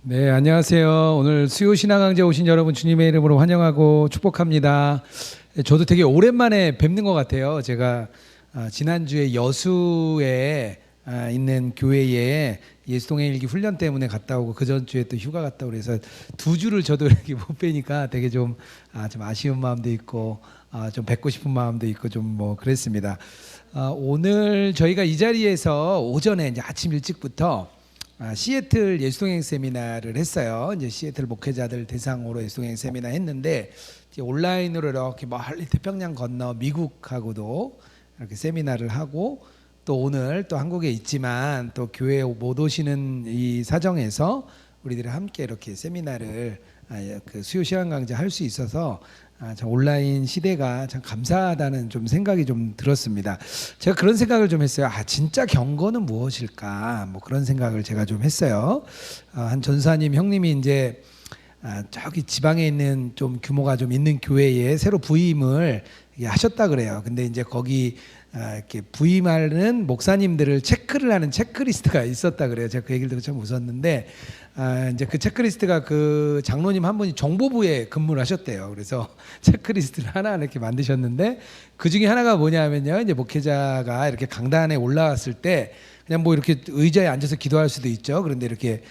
네, 안녕하세요. 오늘 수요 신앙 강좌 오신 여러분 주님의 이름으로 환영하고 축복합니다. 저도 되게 오랜만에 뵙는 것 같아요. 제가 지난주에 여수에 있는 교회에 예수동행일기 훈련 때문에 갔다 오고 그 전주에 또 휴가 갔다 오고 그래서 두 주를 저도 이렇게 못 뵈니까 되게 좀 아쉬운 마음도 있고 좀 뵙고 싶은 마음도 있고 좀 뭐 그랬습니다. 오늘 저희가 이 자리에서 오전에 이제 아침 일찍부터 시애틀 예수동행 세미나를 했어요. 이제 시애틀 목회자들 대상으로 예수동행 세미나 했는데 이제 온라인으로 이렇게 멀리 태평양 건너 미국하고도 이렇게 세미나를 하고 또 오늘 또 한국에 있지만 또 교회에 못 오시는 이 사정에서 우리들이 함께 이렇게 세미나를 그 수요 시간 강좌 할 수 있어서 참 온라인 시대가 참 감사하다는 좀 생각이 좀 들었습니다. 제가 그런 생각을 좀 했어요. 진짜 경건은 무엇일까? 뭐 그런 생각을 제가 좀 했어요. 한 전사님 형님이 이제 저기 지방에 있는 좀 규모가 좀 있는 교회에 새로 부임을 하셨다 그래요. 근데 이제 거기 이렇게 부임하는 목사님들을 체크를 하는 체크리스트가 있었다 그래요. 제가 그 얘기를 듣고 참 웃었는데 이제 그 체크리스트가 그 장로님 한 분이 정보부에 근무를 하셨대요. 그래서 체크리스트를 하나 이렇게 만드셨는데 그 중에 하나가 뭐냐면요. 이제 목회자가 이렇게 강단에 올라왔을 때 그냥 뭐 이렇게 의자에 앉아서 기도할 수도 있죠. 그런데 이렇게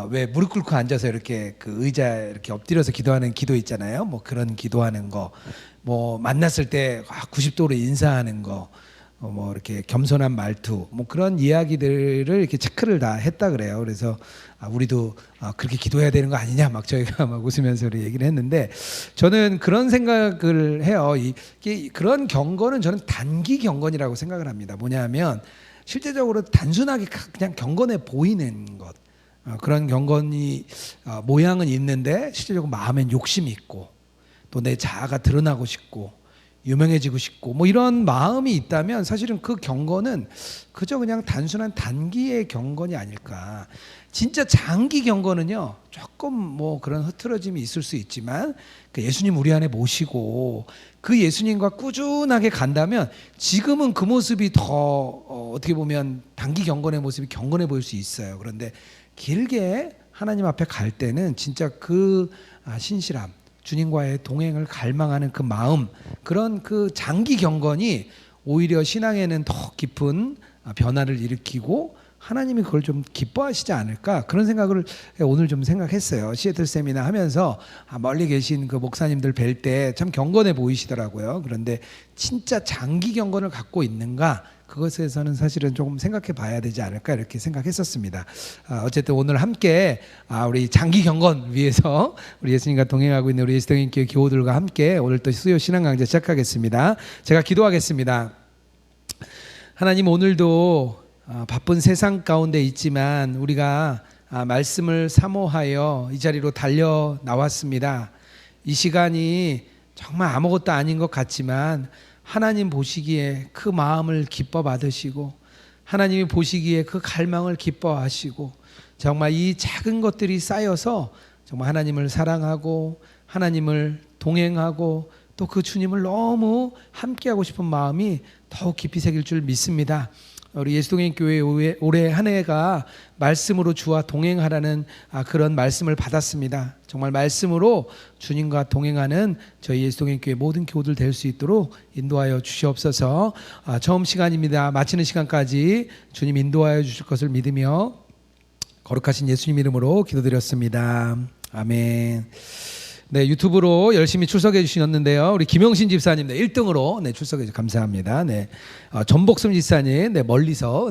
왜 무릎 꿇고 앉아서 이렇게 그 의자에 이렇게 엎드려서 기도하는 기도 있잖아요. 뭐 그런 기도하는 거, 뭐 만났을 때 90도로 인사하는 거, 뭐 이렇게 겸손한 말투, 뭐 그런 이야기들을 이렇게 체크를 다 했다 그래요. 그래서 우리도 그렇게 기도해야 되는 거 아니냐 막 저희가 막 웃으면서 얘기를 했는데 저는 그런 생각을 해요. 그런 경건은 저는 단기 경건이라고 생각을 합니다. 뭐냐면 실제적으로 단순하게 그냥 경건해 보이는 것, 그런 경건이 모양은 있는데 실제적으로 마음엔 욕심이 있고 또 내 자아가 드러나고 싶고 유명해지고 싶고 뭐 이런 마음이 있다면 사실은 그 경건은 그저 그냥 단순한 단기의 경건이 아닐까. 진짜 장기 경건은요 조금 뭐 그런 흐트러짐이 있을 수 있지만 그 예수님 우리 안에 모시고 그 예수님과 꾸준하게 간다면 지금은 그 모습이 더 어떻게 보면 단기 경건의 모습이 경건해 보일 수 있어요. 그런데 길게 하나님 앞에 갈 때는 진짜 그 신실함, 주님과의 동행을 갈망하는 그 마음, 그런 그 장기 경건이 오히려 신앙에는 더 깊은 변화를 일으키고 하나님이 그걸 좀 기뻐하시지 않을까, 그런 생각을 오늘 좀 생각했어요. 시애틀 세미나 하면서 멀리 계신 그 목사님들 뵐 때 참 경건해 보이시더라고요. 그런데 진짜 장기 경건을 갖고 있는가, 그것에서는 사실은 조금 생각해 봐야 되지 않을까 이렇게 생각했었습니다. 어쨌든 오늘 함께 우리 장기 경건 위해서 우리 예수님과 동행하고 있는 우리 예수동행교회 교우들과 함께 오늘 또 수요 신앙 강좌 시작하겠습니다. 제가 기도하겠습니다. 하나님, 오늘도 바쁜 세상 가운데 있지만 우리가 말씀을 사모하여 이 자리로 달려 나왔습니다. 이 시간이 정말 아무것도 아닌 것 같지만 하나님 보시기에 그 마음을 기뻐 받으시고 하나님이 보시기에 그 갈망을 기뻐하시고 정말 이 작은 것들이 쌓여서 정말 하나님을 사랑하고 하나님을 동행하고 또 그 주님을 너무 함께하고 싶은 마음이 더욱 깊이 새길 줄 믿습니다. 우리 예수동행교회 올해 한 해가 말씀으로 주와 동행하라는 그런 말씀을 받았습니다. 정말 말씀으로 주님과 동행하는 저희 예수동행교회 모든 교우들 될 수 있도록 인도하여 주시옵소서. 처음 시간입니다. 마치는 시간까지 주님 인도하여 주실 것을 믿으며 거룩하신 예수님 이름으로 기도드렸습니다. 아멘. 네, 유튜브로 열심히 출석해 주셨는데요. 우리 김영신 집사님 1등으로 출석해 주셔서 감사합니다. 전복순 집사님 멀리서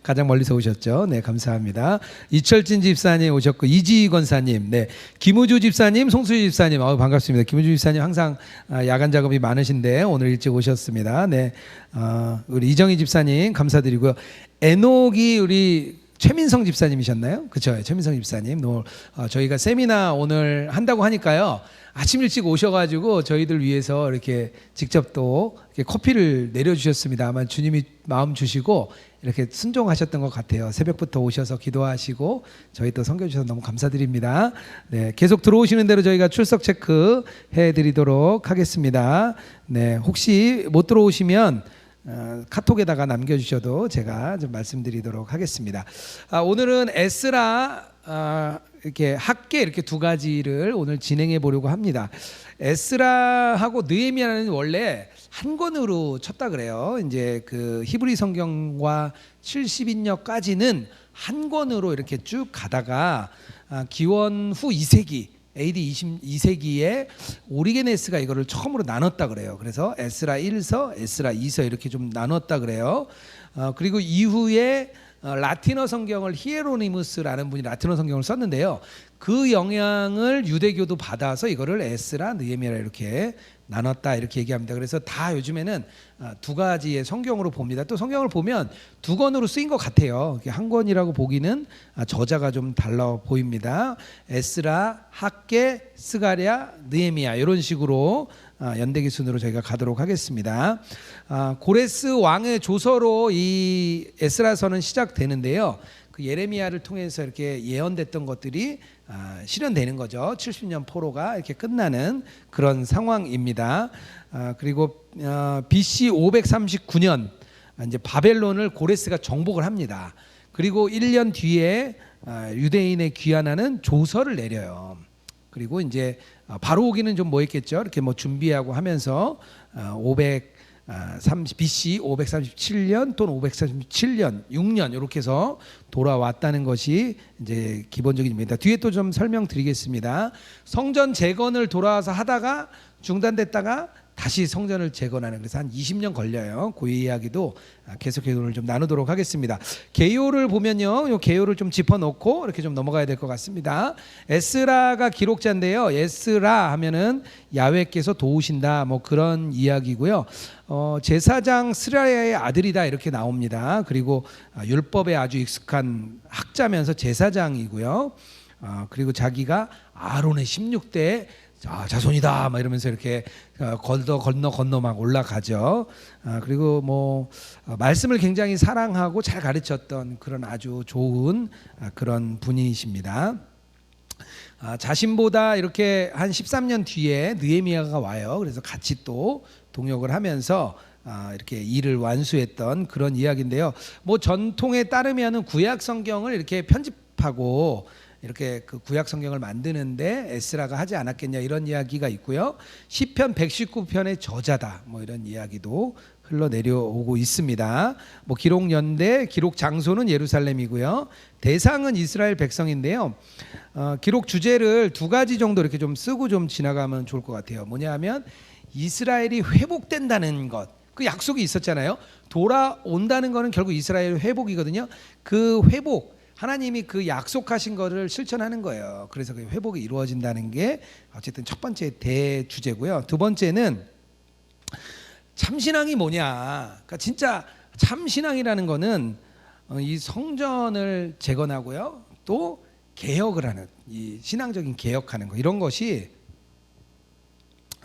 가장 멀리서 오셨죠. 감사합니다. 이철진 집사님 오셨고 이지희 권사님, 김우주 집사님, 송수희 집사님 반갑습니다. 김우주 집사님 항상 야간 작업이 많으신데 오늘 일찍 오셨습니다. 우리 이정희 집사님 감사드리고요. 에녹이 우리 최민성 집사님이셨나요? 그렇죠. 최민성 집사님. 저희가 세미나 오늘 한다고 하니까요. 아침 일찍 오셔가지고 저희들 위해서 이렇게 직접 또 이렇게 커피를 내려주셨습니다. 아마 주님이 마음 주시고 이렇게 순종하셨던 것 같아요. 새벽부터 오셔서 기도하시고 저희 또 섬겨주셔서 너무 감사드립니다. 계속 들어오시는 대로 저희가 출석 체크 해드리도록 하겠습니다. 혹시 못 들어오시면 카톡에다가 남겨주셔도 제가 좀 말씀드리도록 하겠습니다. 오늘은 에스라 이렇게 학계 이렇게 두 가지를 오늘 진행해 보려고 합니다. 에스라하고 느헤미야는 원래 한 권으로 쳤다 그래요. 이제 그 히브리 성경과 70인역까지는 한 권으로 이렇게 쭉 가다가 기원 후 2세기 AD 22세기에 오리게네스가 이거를 처음으로 나눴다 그래요. 그래서 에스라 1서, 에스라 2서 이렇게 좀 나눴다 그래요. 그리고 이후에 라틴어 성경을 히에로니무스라는 분이 라틴어 성경을 썼는데요. 그 영향을 유대교도 받아서 이거를 에스라, 느헤미야 이렇게 나눴다 이렇게 얘기합니다. 그래서 다 요즘에는 두 가지의 성경으로 봅니다. 또 성경을 보면 두 권으로 쓰인 것 같아요. 한 권이라고 보기는 저자가 좀 달라 보입니다. 에스라, 학계, 스가랴, 느헤미야 이런 식으로 연대기 순으로 저희가 가도록 하겠습니다. 고레스 왕의 조서로 이 에스라서는 시작되는데요. 그 예레미야를 통해서 이렇게 예언됐던 것들이 실현되는 거죠. 70년 포로가 이렇게 끝나는 그런 상황입니다. 그리고 BC 539년 이제 바벨론을 고레스가 정복을 합니다. 그리고 1년 뒤에 유대인의 귀환하는 조서를 내려요. 그리고 이제 바로 오기는 좀 뭐했겠죠. 이렇게 뭐 준비하고 하면서 BC 537년 또는 537년 6년 이렇게 해서 돌아왔다는 것이 이제 기본적입니다. 뒤에 또 좀 설명드리겠습니다. 성전 재건을 돌아와서 하다가 중단됐다가 다시 성전을 재건하는, 그래서 한 20년 걸려요. 그 이야기도 계속해서 오늘 좀 나누도록 하겠습니다. 개요를 보면요, 이 개요를 좀 짚어놓고 이렇게 좀 넘어가야 될 것 같습니다. 에스라가 기록자인데요. 에스라 하면은 야훼께서 도우신다 뭐 그런 이야기고요. 제사장 스라야의 아들이다 이렇게 나옵니다. 그리고 율법에 아주 익숙한 학자면서 제사장이고요. 그리고 자기가 아론의 16대 자손이다 막 이러면서 이렇게 건너 막 올라가죠. 그리고 뭐 말씀을 굉장히 사랑하고 잘 가르쳤던 그런 아주 좋은 그런 분이십니다. 자신보다 이렇게 한 13년 뒤에 느헤미야가 와요. 그래서 같이 또 동역을 하면서 이렇게 일을 완수했던 그런 이야기인데요. 뭐 전통에 따르면은 구약 성경을 이렇게 편집하고 이렇게 그 구약 성경을 만드는데 에스라가 하지 않았겠냐 이런 이야기가 있고요. 시편 119편의 저자다 뭐 이런 이야기도 흘러내려오고 있습니다. 뭐 기록 연대, 기록 장소는 예루살렘이고요. 대상은 이스라엘 백성인데요. 기록 주제를 두 가지 정도 이렇게 좀 쓰고 좀 지나가면 좋을 것 같아요. 뭐냐면 이스라엘이 회복된다는 것. 그 약속이 있었잖아요. 돌아온다는 거는 결국 이스라엘 회복이거든요. 그 회복, 하나님이 그 약속하신 거를 실천하는 거예요. 그래서 그 회복이 이루어진다는 게 어쨌든 첫 번째 대주제고요. 두 번째는 참신앙이 뭐냐. 그러니까 진짜 참신앙이라는 거는 이 성전을 재건하고요. 또 개혁을 하는, 이 신앙적인 개혁하는 거, 이런 것이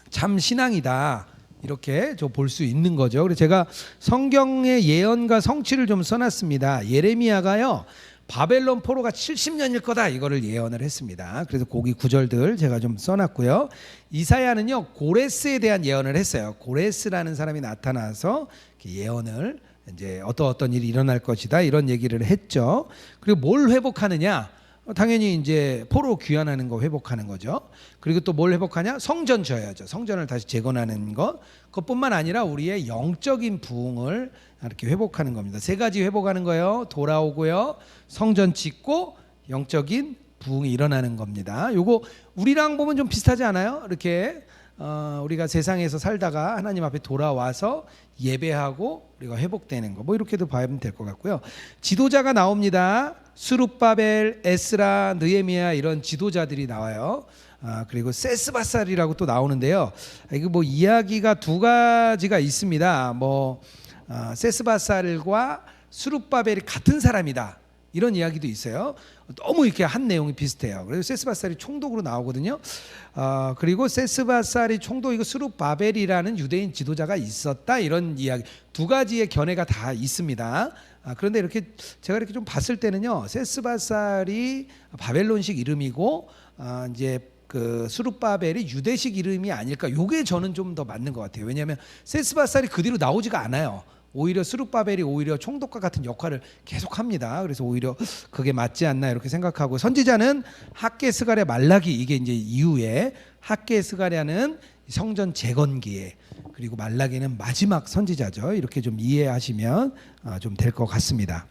참 신앙이다 이렇게 볼 수 있는 거죠. 그래서 제가 성경의 예언과 성취를 좀 써놨습니다. 예레미야가요 바벨론 포로가 70년일 거다 이거를 예언을 했습니다. 그래서 거기 구절들 제가 좀 써놨고요. 이사야는요 고레스에 대한 예언을 했어요. 고레스라는 사람이 나타나서 예언을 이제 어떤 일이 일어날 것이다 이런 얘기를 했죠. 그리고 뭘 회복하느냐? 당연히 이제 포로 귀환하는 거 회복하는 거죠. 그리고 또 뭘 회복하냐? 성전 져야죠. 성전을 다시 재건하는 것. 그것뿐만 아니라 우리의 영적인 부흥을 이렇게 회복하는 겁니다. 세 가지 회복하는 거예요. 돌아오고요, 성전 짓고 영적인 부흥이 일어나는 겁니다. 요거 우리랑 보면 좀 비슷하지 않아요? 이렇게 우리가 세상에서 살다가 하나님 앞에 돌아와서 예배하고 우리가 회복되는 거, 뭐 이렇게도 봐야면 될 것 같고요. 지도자가 나옵니다. 스룹바벨, 에스라, 느헤미야 이런 지도자들이 나와요. 그리고 세스바살이라고 또 나오는데요. 이거 뭐 이야기가 두 가지가 있습니다. 뭐 세스바살과 스룹바벨이 같은 사람이다 이런 이야기도 있어요. 너무 이렇게 한 내용이 비슷해요. 그래서 세스바살이 총독으로 나오거든요. 그리고 세스바살이 총독이고 스룹바벨이라는 유대인 지도자가 있었다 이런 이야기, 두 가지의 견해가 다 있습니다. 그런데 이렇게 제가 이렇게 좀 봤을 때는요, 세스바살이 바벨론식 이름이고 이제 그 스룹바벨이 유대식 이름이 아닐까. 요게 저는 좀 더 맞는 것 같아요. 왜냐하면 세스바살이 그 뒤로 나오지가 않아요. 오히려 스룹바벨이 오히려 총독과 같은 역할을 계속합니다. 그래서 오히려 그게 맞지 않나 이렇게 생각하고, 선지자는 학개, 스가랴, 말라기, 이게 이제 이후에 학개, 스가랴는 성전 재건기에, 그리고 말라기는 마지막 선지자죠. 이렇게 좀 이해하시면 좀 될 것 같습니다.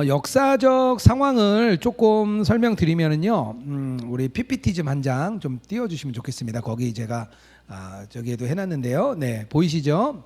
역사적 상황을 조금 설명드리면은요, 우리 PPT 좀 한 장 좀 띄워주시면 좋겠습니다. 거기 제가 저기에도 해놨는데요. 네, 보이시죠?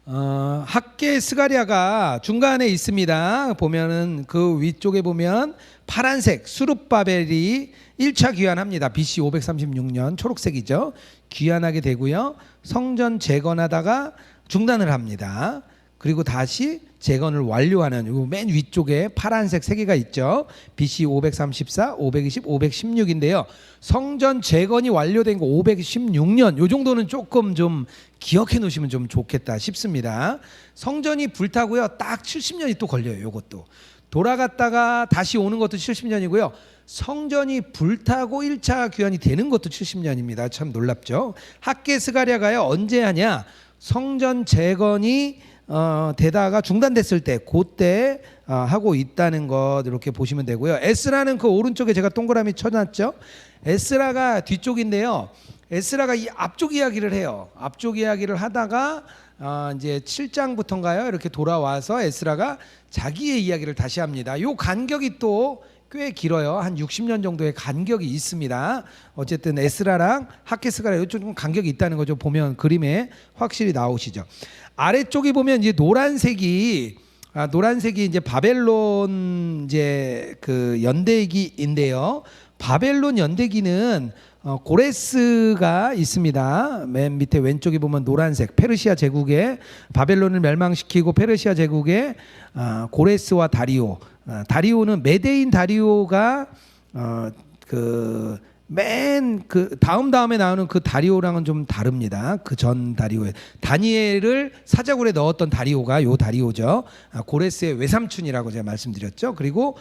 학개 스가랴가 중간에 있습니다. 보면은 그 위쪽에 보면 파란색 수룹바벨이 1차 귀환합니다. BC 536년 초록색이죠. 귀환하게 되고요. 성전 재건하다가 중단을 합니다. 그리고 다시 재건을 완료하는 요 맨 위쪽에 파란색 세 개가 있죠. BC 534, 520, 516인데요. 성전 재건이 완료된 거 516년, 요 정도는 조금 좀 기억해 놓으시면 좀 좋겠다 싶습니다. 성전이 불타고요. 딱 70년이 또 걸려요. 요것도. 돌아갔다가 다시 오는 것도 70년이고요. 성전이 불타고 1차 귀환이 되는 것도 70년입니다. 참 놀랍죠. 학개 스가랴가요. 언제 하냐? 성전 재건이 되다가 중단됐을 때, 그때 하고 있다는 것 이렇게 보시면 되고요. 에스라는 그 오른쪽에 제가 동그라미 쳐놨죠. 에스라가 뒤쪽인데요. 에스라가 이 앞쪽 이야기를 해요. 앞쪽 이야기를 하다가 이제 7장부터인가요? 이렇게 돌아와서 에스라가 자기의 이야기를 다시 합니다. 요 간격이 또 꽤 길어요. 한 60년 정도의 간격이 있습니다. 어쨌든 에스라랑 학개 스가랴 이쪽 좀 간격이 있다는 거죠. 보면 그림에 확실히 나오시죠. 아래쪽에 보면 이제 노란색이 이제 바벨론 이제 그 연대기인데요. 바벨론 연대기는 고레스가 있습니다. 맨 밑에 왼쪽에 보면 노란색, 페르시아 제국의 바벨론을 멸망시키고 페르시아 제국의 고레스와 다리오. 다리오는 메데인 다리오가 맨 그 다음에 나오는 그 다리오랑은 좀 다릅니다. 그 전 다리오에 다니엘을 사자굴에 넣었던 다리오가 요 다리오죠. 고레스의 외삼촌이라고 제가 말씀드렸죠. 그리고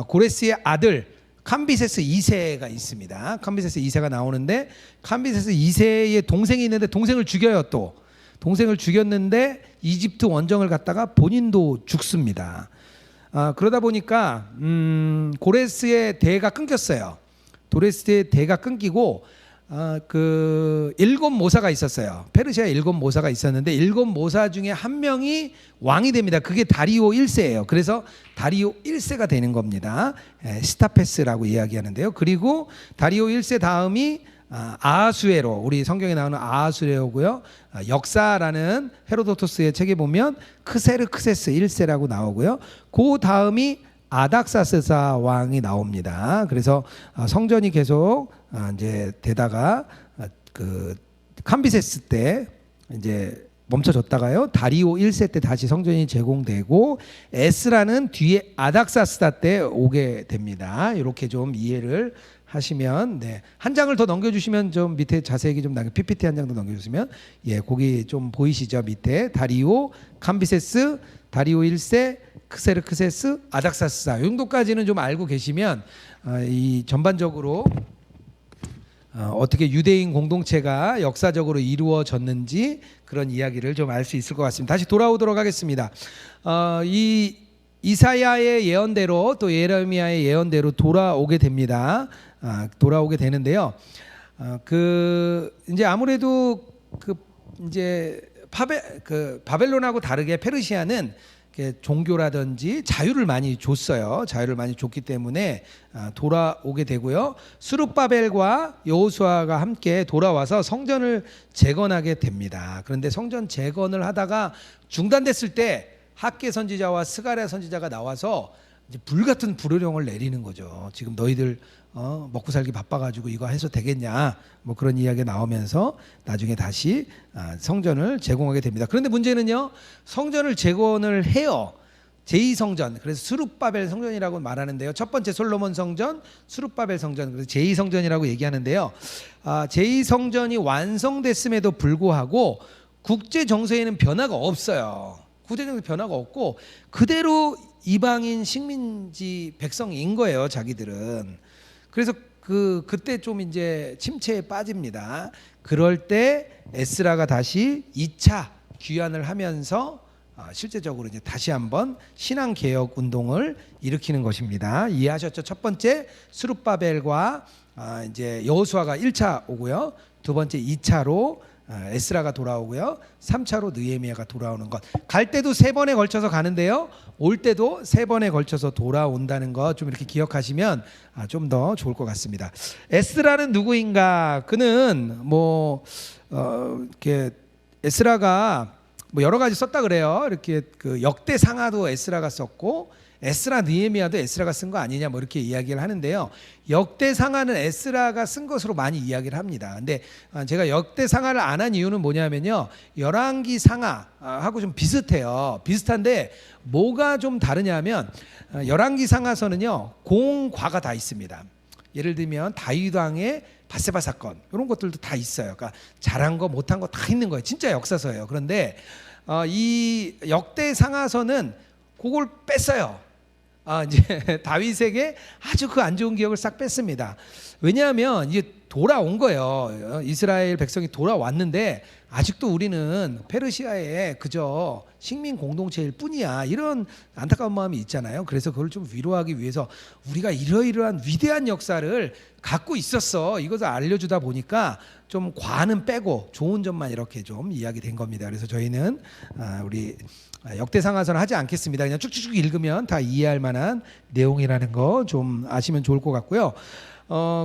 고레스의 아들 캄비세스 2세가 있습니다. 캄비세스 2세가 나오는데, 캄비세스 2세의 동생이 있는데 동생을 죽여요. 또 동생을 죽였는데 이집트 원정을 갔다가 본인도 죽습니다. 그러다 보니까 고레스의 대가 끊겼어요. 고레스의 대가 끊기고 그 7모사가 있었어요. 페르시아에 7모사가 있었는데 7모사 중에 한 명이 왕이 됩니다. 그게 다리오 1세예요. 그래서 다리오 1세가 되는 겁니다. 스타페스라고 이야기하는데요. 그리고 다리오 1세 다음이 아하수에로, 우리 성경에 나오는 아하수에로고요. 역사라는 헤로도토스의 책에 보면 크세르크세스 1세라고 나오고요. 그 다음이 아닥사스사 왕이 나옵니다. 그래서 성전이 계속 이제 되다가 그 캄비세스 때 이제 멈춰졌다가요. 다리오 1세 때 다시 성전이 제공되고, 에스라는 뒤에 아닥사스다 때 오게 됩니다. 이렇게 좀 이해를 하시면, 네. 한 장을 더 넘겨주시면 좀 밑에 자세히 좀 PPT 한 장 더 넘겨주시면, 예, 거기 좀 보이시죠? 밑에 다리오, 캄비세스, 다리오 1세, 크세르크세스, 아닥사스다. 이 정도까지는 좀 알고 계시면 이 전반적으로 어떻게 유대인 공동체가 역사적으로 이루어졌는지 그런 이야기를 좀 알 수 있을 것 같습니다. 다시 돌아오도록 하겠습니다. 이 이사야의 예언대로 또 예레미야의 예언대로 돌아오게 됩니다. 돌아오게 되는데요. 그 이제 아무래도 그 이제 바벨론하고 다르게 페르시아는 종교라든지 자유를 많이 줬어요. 자유를 많이 줬기 때문에 돌아오게 되고요. 스룹바벨과 여호수아가 함께 돌아와서 성전을 재건하게 됩니다. 그런데 성전 재건을 하다가 중단됐을 때 학개 선지자와 스가랴 선지자가 나와서 이제 불같은 불호령을 내리는 거죠. 지금 너희들 먹고 살기 바빠가지고 이거 해서 되겠냐, 뭐 그런 이야기가 나오면서 나중에 다시 성전을 제공하게 됩니다. 그런데 문제는요, 성전을 재건을 해요. 제2성전, 그래서 스룹바벨 성전이라고 말하는데요. 첫 번째 솔로몬 성전, 스룹바벨 성전, 그래서 제2성전이라고 얘기하는데요. 제2성전이 완성됐음에도 불구하고 국제 정세에는 변화가 없어요. 국제 정세 변화가 없고 그대로 이방인 식민지 백성인 거예요, 자기들은. 그래서 그때 좀 이제 침체에 빠집니다. 그럴 때 에스라가 다시 2차 귀환을 하면서 실제적으로 이제 다시 한번 신앙 개혁 운동을 일으키는 것입니다. 이해하셨죠? 첫 번째 스룹바벨과 이제 여호수아가 1차 오고요. 두 번째 2차로 에스라가 돌아오고요. 3차로 느헤미야가 돌아오는 것. 갈 때도 3번에 걸쳐서 가는데요. 올 때도 3번에 걸쳐서 돌아온다는 것 좀 이렇게 기억하시면 좀 더 좋을 것 같습니다. 에스라는 누구인가? 그는 이렇게 에스라가 여러 가지 썼다 그래요. 이렇게 그 역대 상하도 에스라가 썼고 에스라 느헤미야도 에스라가 쓴 거 아니냐 이렇게 이야기를 하는데요. 역대 상하는 에스라가 쓴 것으로 많이 이야기를 합니다. 근데 제가 역대 상하를 안 한 이유는 뭐냐면요. 열왕기 상하하고 좀 비슷해요. 비슷한데 뭐가 좀 다르냐면 열왕기 상하서는요. 공과가 다 있습니다. 예를 들면 다윗 왕의 바세바 사건 이런 것들도 다 있어요. 그러니까 잘한 거 못한 거 다 있는 거예요. 진짜 역사서예요. 그런데 이 역대 상하서는 그걸 뺐어요. 이제 다윗에게 아주 그 안 좋은 기억을 싹 뺐습니다. 왜냐하면 이제 돌아온 거예요. 이스라엘 백성이 돌아왔는데 아직도 우리는 페르시아에 그저 식민 공동체일 뿐이야. 이런 안타까운 마음이 있잖아요. 그래서 그걸 좀 위로하기 위해서 우리가 이러이러한 위대한 역사를 갖고 있었어. 이것을 알려주다 보니까 좀 과는 빼고 좋은 점만 이렇게 좀 이야기된 겁니다. 그래서 저희는 우리 역대상하서는 하지 않겠습니다. 그냥 쭉쭉쭉 읽으면 다 이해할 만한 내용이라는 거 좀 아시면 좋을 것 같고요.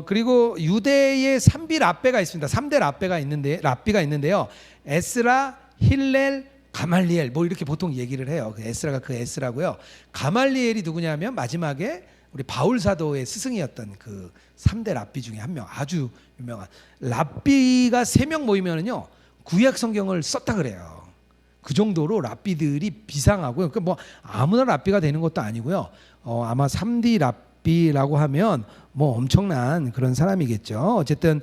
그리고 유대의 3비 랍베가 있습니다. 3대 랍비가 있는데요. 에스라, 힐렐, 가말리엘 이렇게 보통 얘기를 해요. 그 에스라가 그 에스라고요. 가말리엘이 누구냐면 마지막에 우리 바울 사도의 스승이었던 그 3대 랍비 중에 한 명, 아주 유명한 랍비가 3명 모이면은요 구약 성경을 썼다 그래요. 그 정도로 랍비들이 비상하고요. 그러니까 아무나 랍비가 되는 것도 아니고요. 아마 3D 랍비라고 하면 엄청난 그런 사람이겠죠. 어쨌든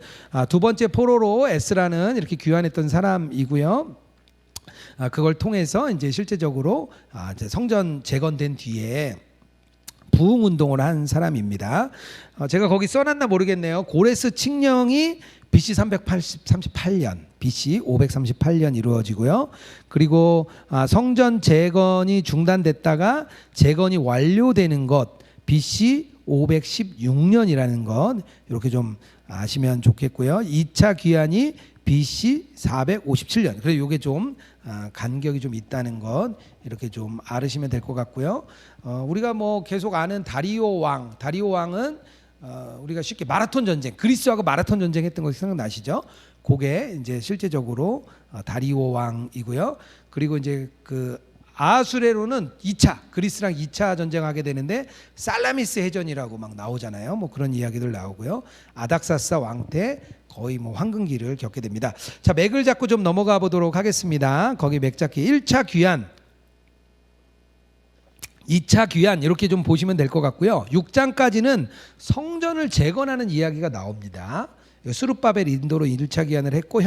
두 번째 포로로 에스라는 이렇게 귀환했던 사람이고요. 그걸 통해서 이제 실제적으로 이제 성전 재건된 뒤에 부흥 운동을 한 사람입니다. 제가 거기 써놨나 모르겠네요. 고레스 칙령이 BC 338년, BC 538년 이루어지고요. 그리고 성전 재건이 중단됐다가 재건이 완료되는 것 BC 516년이라는 것 이렇게 좀 아시면 좋겠고요. 2차 귀환이 BC 457년. 그래서 이게 좀 간격이 좀 있다는 것 이렇게 좀 알으시면 될 것 같고요. 우리가 계속 아는 다리오 왕은 우리가 쉽게 마라톤 전쟁, 그리스하고 마라톤 전쟁 했던 거 생각나시죠? 그게 이제 실제적으로 다리오 왕이고요. 그리고 이제 그 아수레로는 2차 그리스랑 2차 전쟁하게 되는데 살라미스 해전이라고 막 나오잖아요. 그런 이야기들 나오고요. 아닥사스 왕 때 거의 황금기를 겪게 됩니다. 자, 맥을 잡고 좀 넘어가 보도록 하겠습니다. 거기 맥 잡기 1차 귀환, 2차 귀환 이렇게 좀 보시면 될 것 같고요. 6장까지는 성전을 재건하는 이야기가 나옵니다. 스룹바벨 인도로 1차 귀환을 했고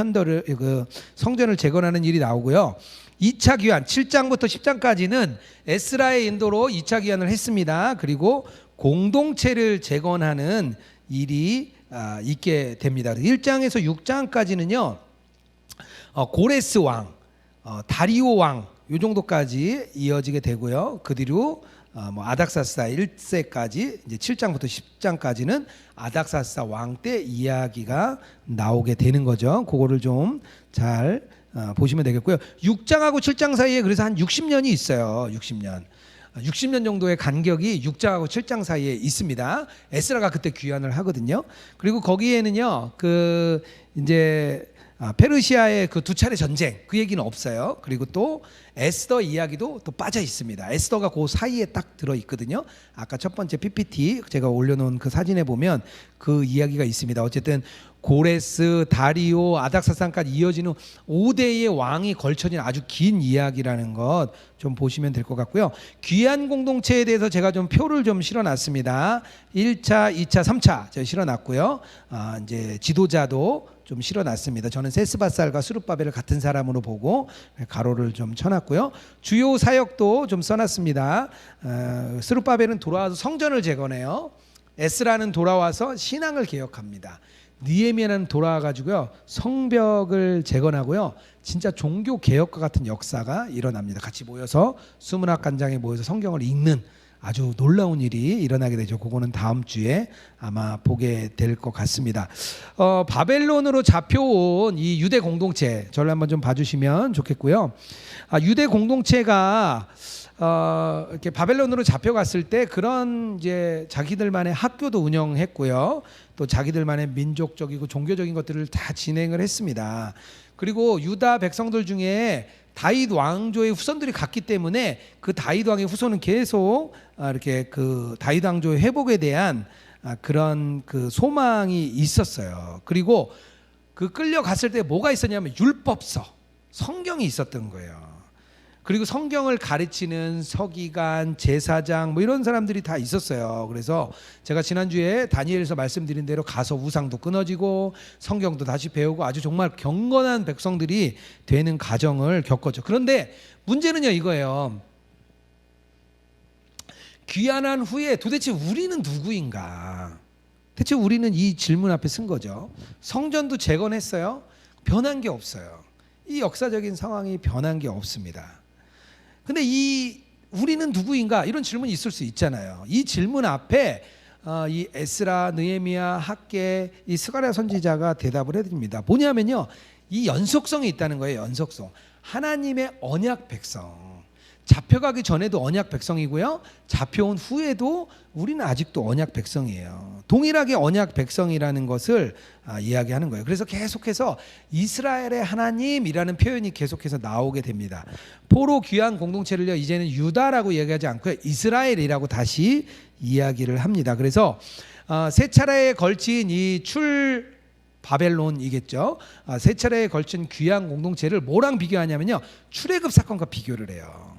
그 성전을 재건하는 일이 나오고요. 2차 귀환 7장부터 10장까지는 에스라의 인도로 2차 귀환을 했습니다. 그리고 공동체를 재건하는 일이 있게 됩니다. 1장에서 6장까지는요. 고레스 왕, 다리오 왕 요 정도까지 이어지게 되고요. 그 뒤로 아닥사스다 1세까지 이제 7장부터 10장까지는 아닥사스다 왕 때 이야기가 나오게 되는 거죠. 그거를 좀 잘 보시면 되겠고요. 6장하고 7장 사이에 그래서 한 60년이 있어요. 60년 정도의 간격이 6장하고 7장 사이에 있습니다. 에스라가 그때 귀환을 하거든요. 그리고 거기에는요, 그 이제 페르시아의 그 2차례 전쟁 그 얘기는 없어요. 그리고 또 에스더 이야기도 또 빠져 있습니다. 에스더가 그 사이에 딱 들어 있거든요. 아까 첫 번째 PPT 제가 올려놓은 그 사진에 보면 그 이야기가 있습니다. 어쨌든 고레스, 다리오, 아닥사스까지 이어지는 5대의 왕이 걸쳐진 아주 긴 이야기라는 것 좀 보시면 될 것 같고요. 귀한 공동체에 대해서 제가 좀 표를 좀 실어놨습니다. 1차, 2차, 3차 제가 실어놨고요. 이제 지도자도 좀 실어놨습니다. 저는 세스바살과 스룹바벨을 같은 사람으로 보고 가로를 좀 쳐놨고요. 주요 사역도 좀 써놨습니다. 스룹바벨은 돌아와서 성전을 재건해요. 에스라는 돌아와서 신앙을 개혁합니다. 느헤미야는 돌아와가지고요 성벽을 재건하고요 진짜 종교 개혁과 같은 역사가 일어납니다. 같이 모여서 수문학관장에 모여서 성경을 읽는 아주 놀라운 일이 일어나게 되죠. 그거는 다음 주에 아마 보게 될 것 같습니다. 바벨론으로 잡혀온 이 유대 공동체 저를 한번 좀 봐주시면 좋겠고요. 유대 공동체가 이렇게 바벨론으로 잡혀갔을 때 그런 이제 자기들만의 학교도 운영했고요. 또 자기들만의 민족적이고 종교적인 것들을 다 진행을 했습니다. 그리고 유다 백성들 중에 다윗 왕조의 후손들이 갔기 때문에 그 다윗 왕의 후손은 계속 이렇게 그 다윗 왕조의 회복에 대한 그런 그 소망이 있었어요. 그리고 그 끌려갔을 때 뭐가 있었냐면 율법서, 성경이 있었던 거예요. 그리고 성경을 가르치는 서기관, 제사장 뭐 이런 사람들이 다 있었어요. 그래서 제가 지난주에 다니엘에서 말씀드린 대로 가서 우상도 끊어지고 성경도 다시 배우고 아주 정말 경건한 백성들이 되는 과정을 겪었죠. 그런데 문제는요 이거예요. 귀환한 후에 도대체 우리는 누구인가? 대체 우리는 이 질문 앞에 쓴 거죠. 성전도 재건했어요. 변한 게 없어요. 이 역사적인 상황이 변한 게 없습니다. 근데 이 우리는 누구인가 이런 질문이 있을 수 있잖아요. 이 질문 앞에 이 에스라, 느헤미야, 학개, 이 스가랴 선지자가 대답을 해드립니다. 뭐냐면요, 이 연속성이 있다는 거예요. 연속성. 하나님의 언약 백성. 잡혀가기 전에도 언약 백성이고요. 잡혀온 후에도 우리는 아직도 언약 백성이에요. 동일하게 언약 백성이라는 것을 이야기하는 거예요. 그래서 계속해서 이스라엘의 하나님이라는 표현이 계속해서 나오게 됩니다. 포로 귀환 공동체를요 이제는 유다라고 얘기하지 않고요 이스라엘이라고 다시 이야기를 합니다. 그래서 세 차례에 걸친 이 바벨론이겠죠. 세 차례에 걸친 귀환 공동체를 뭐랑 비교하냐면요 출애굽 사건과 비교를 해요.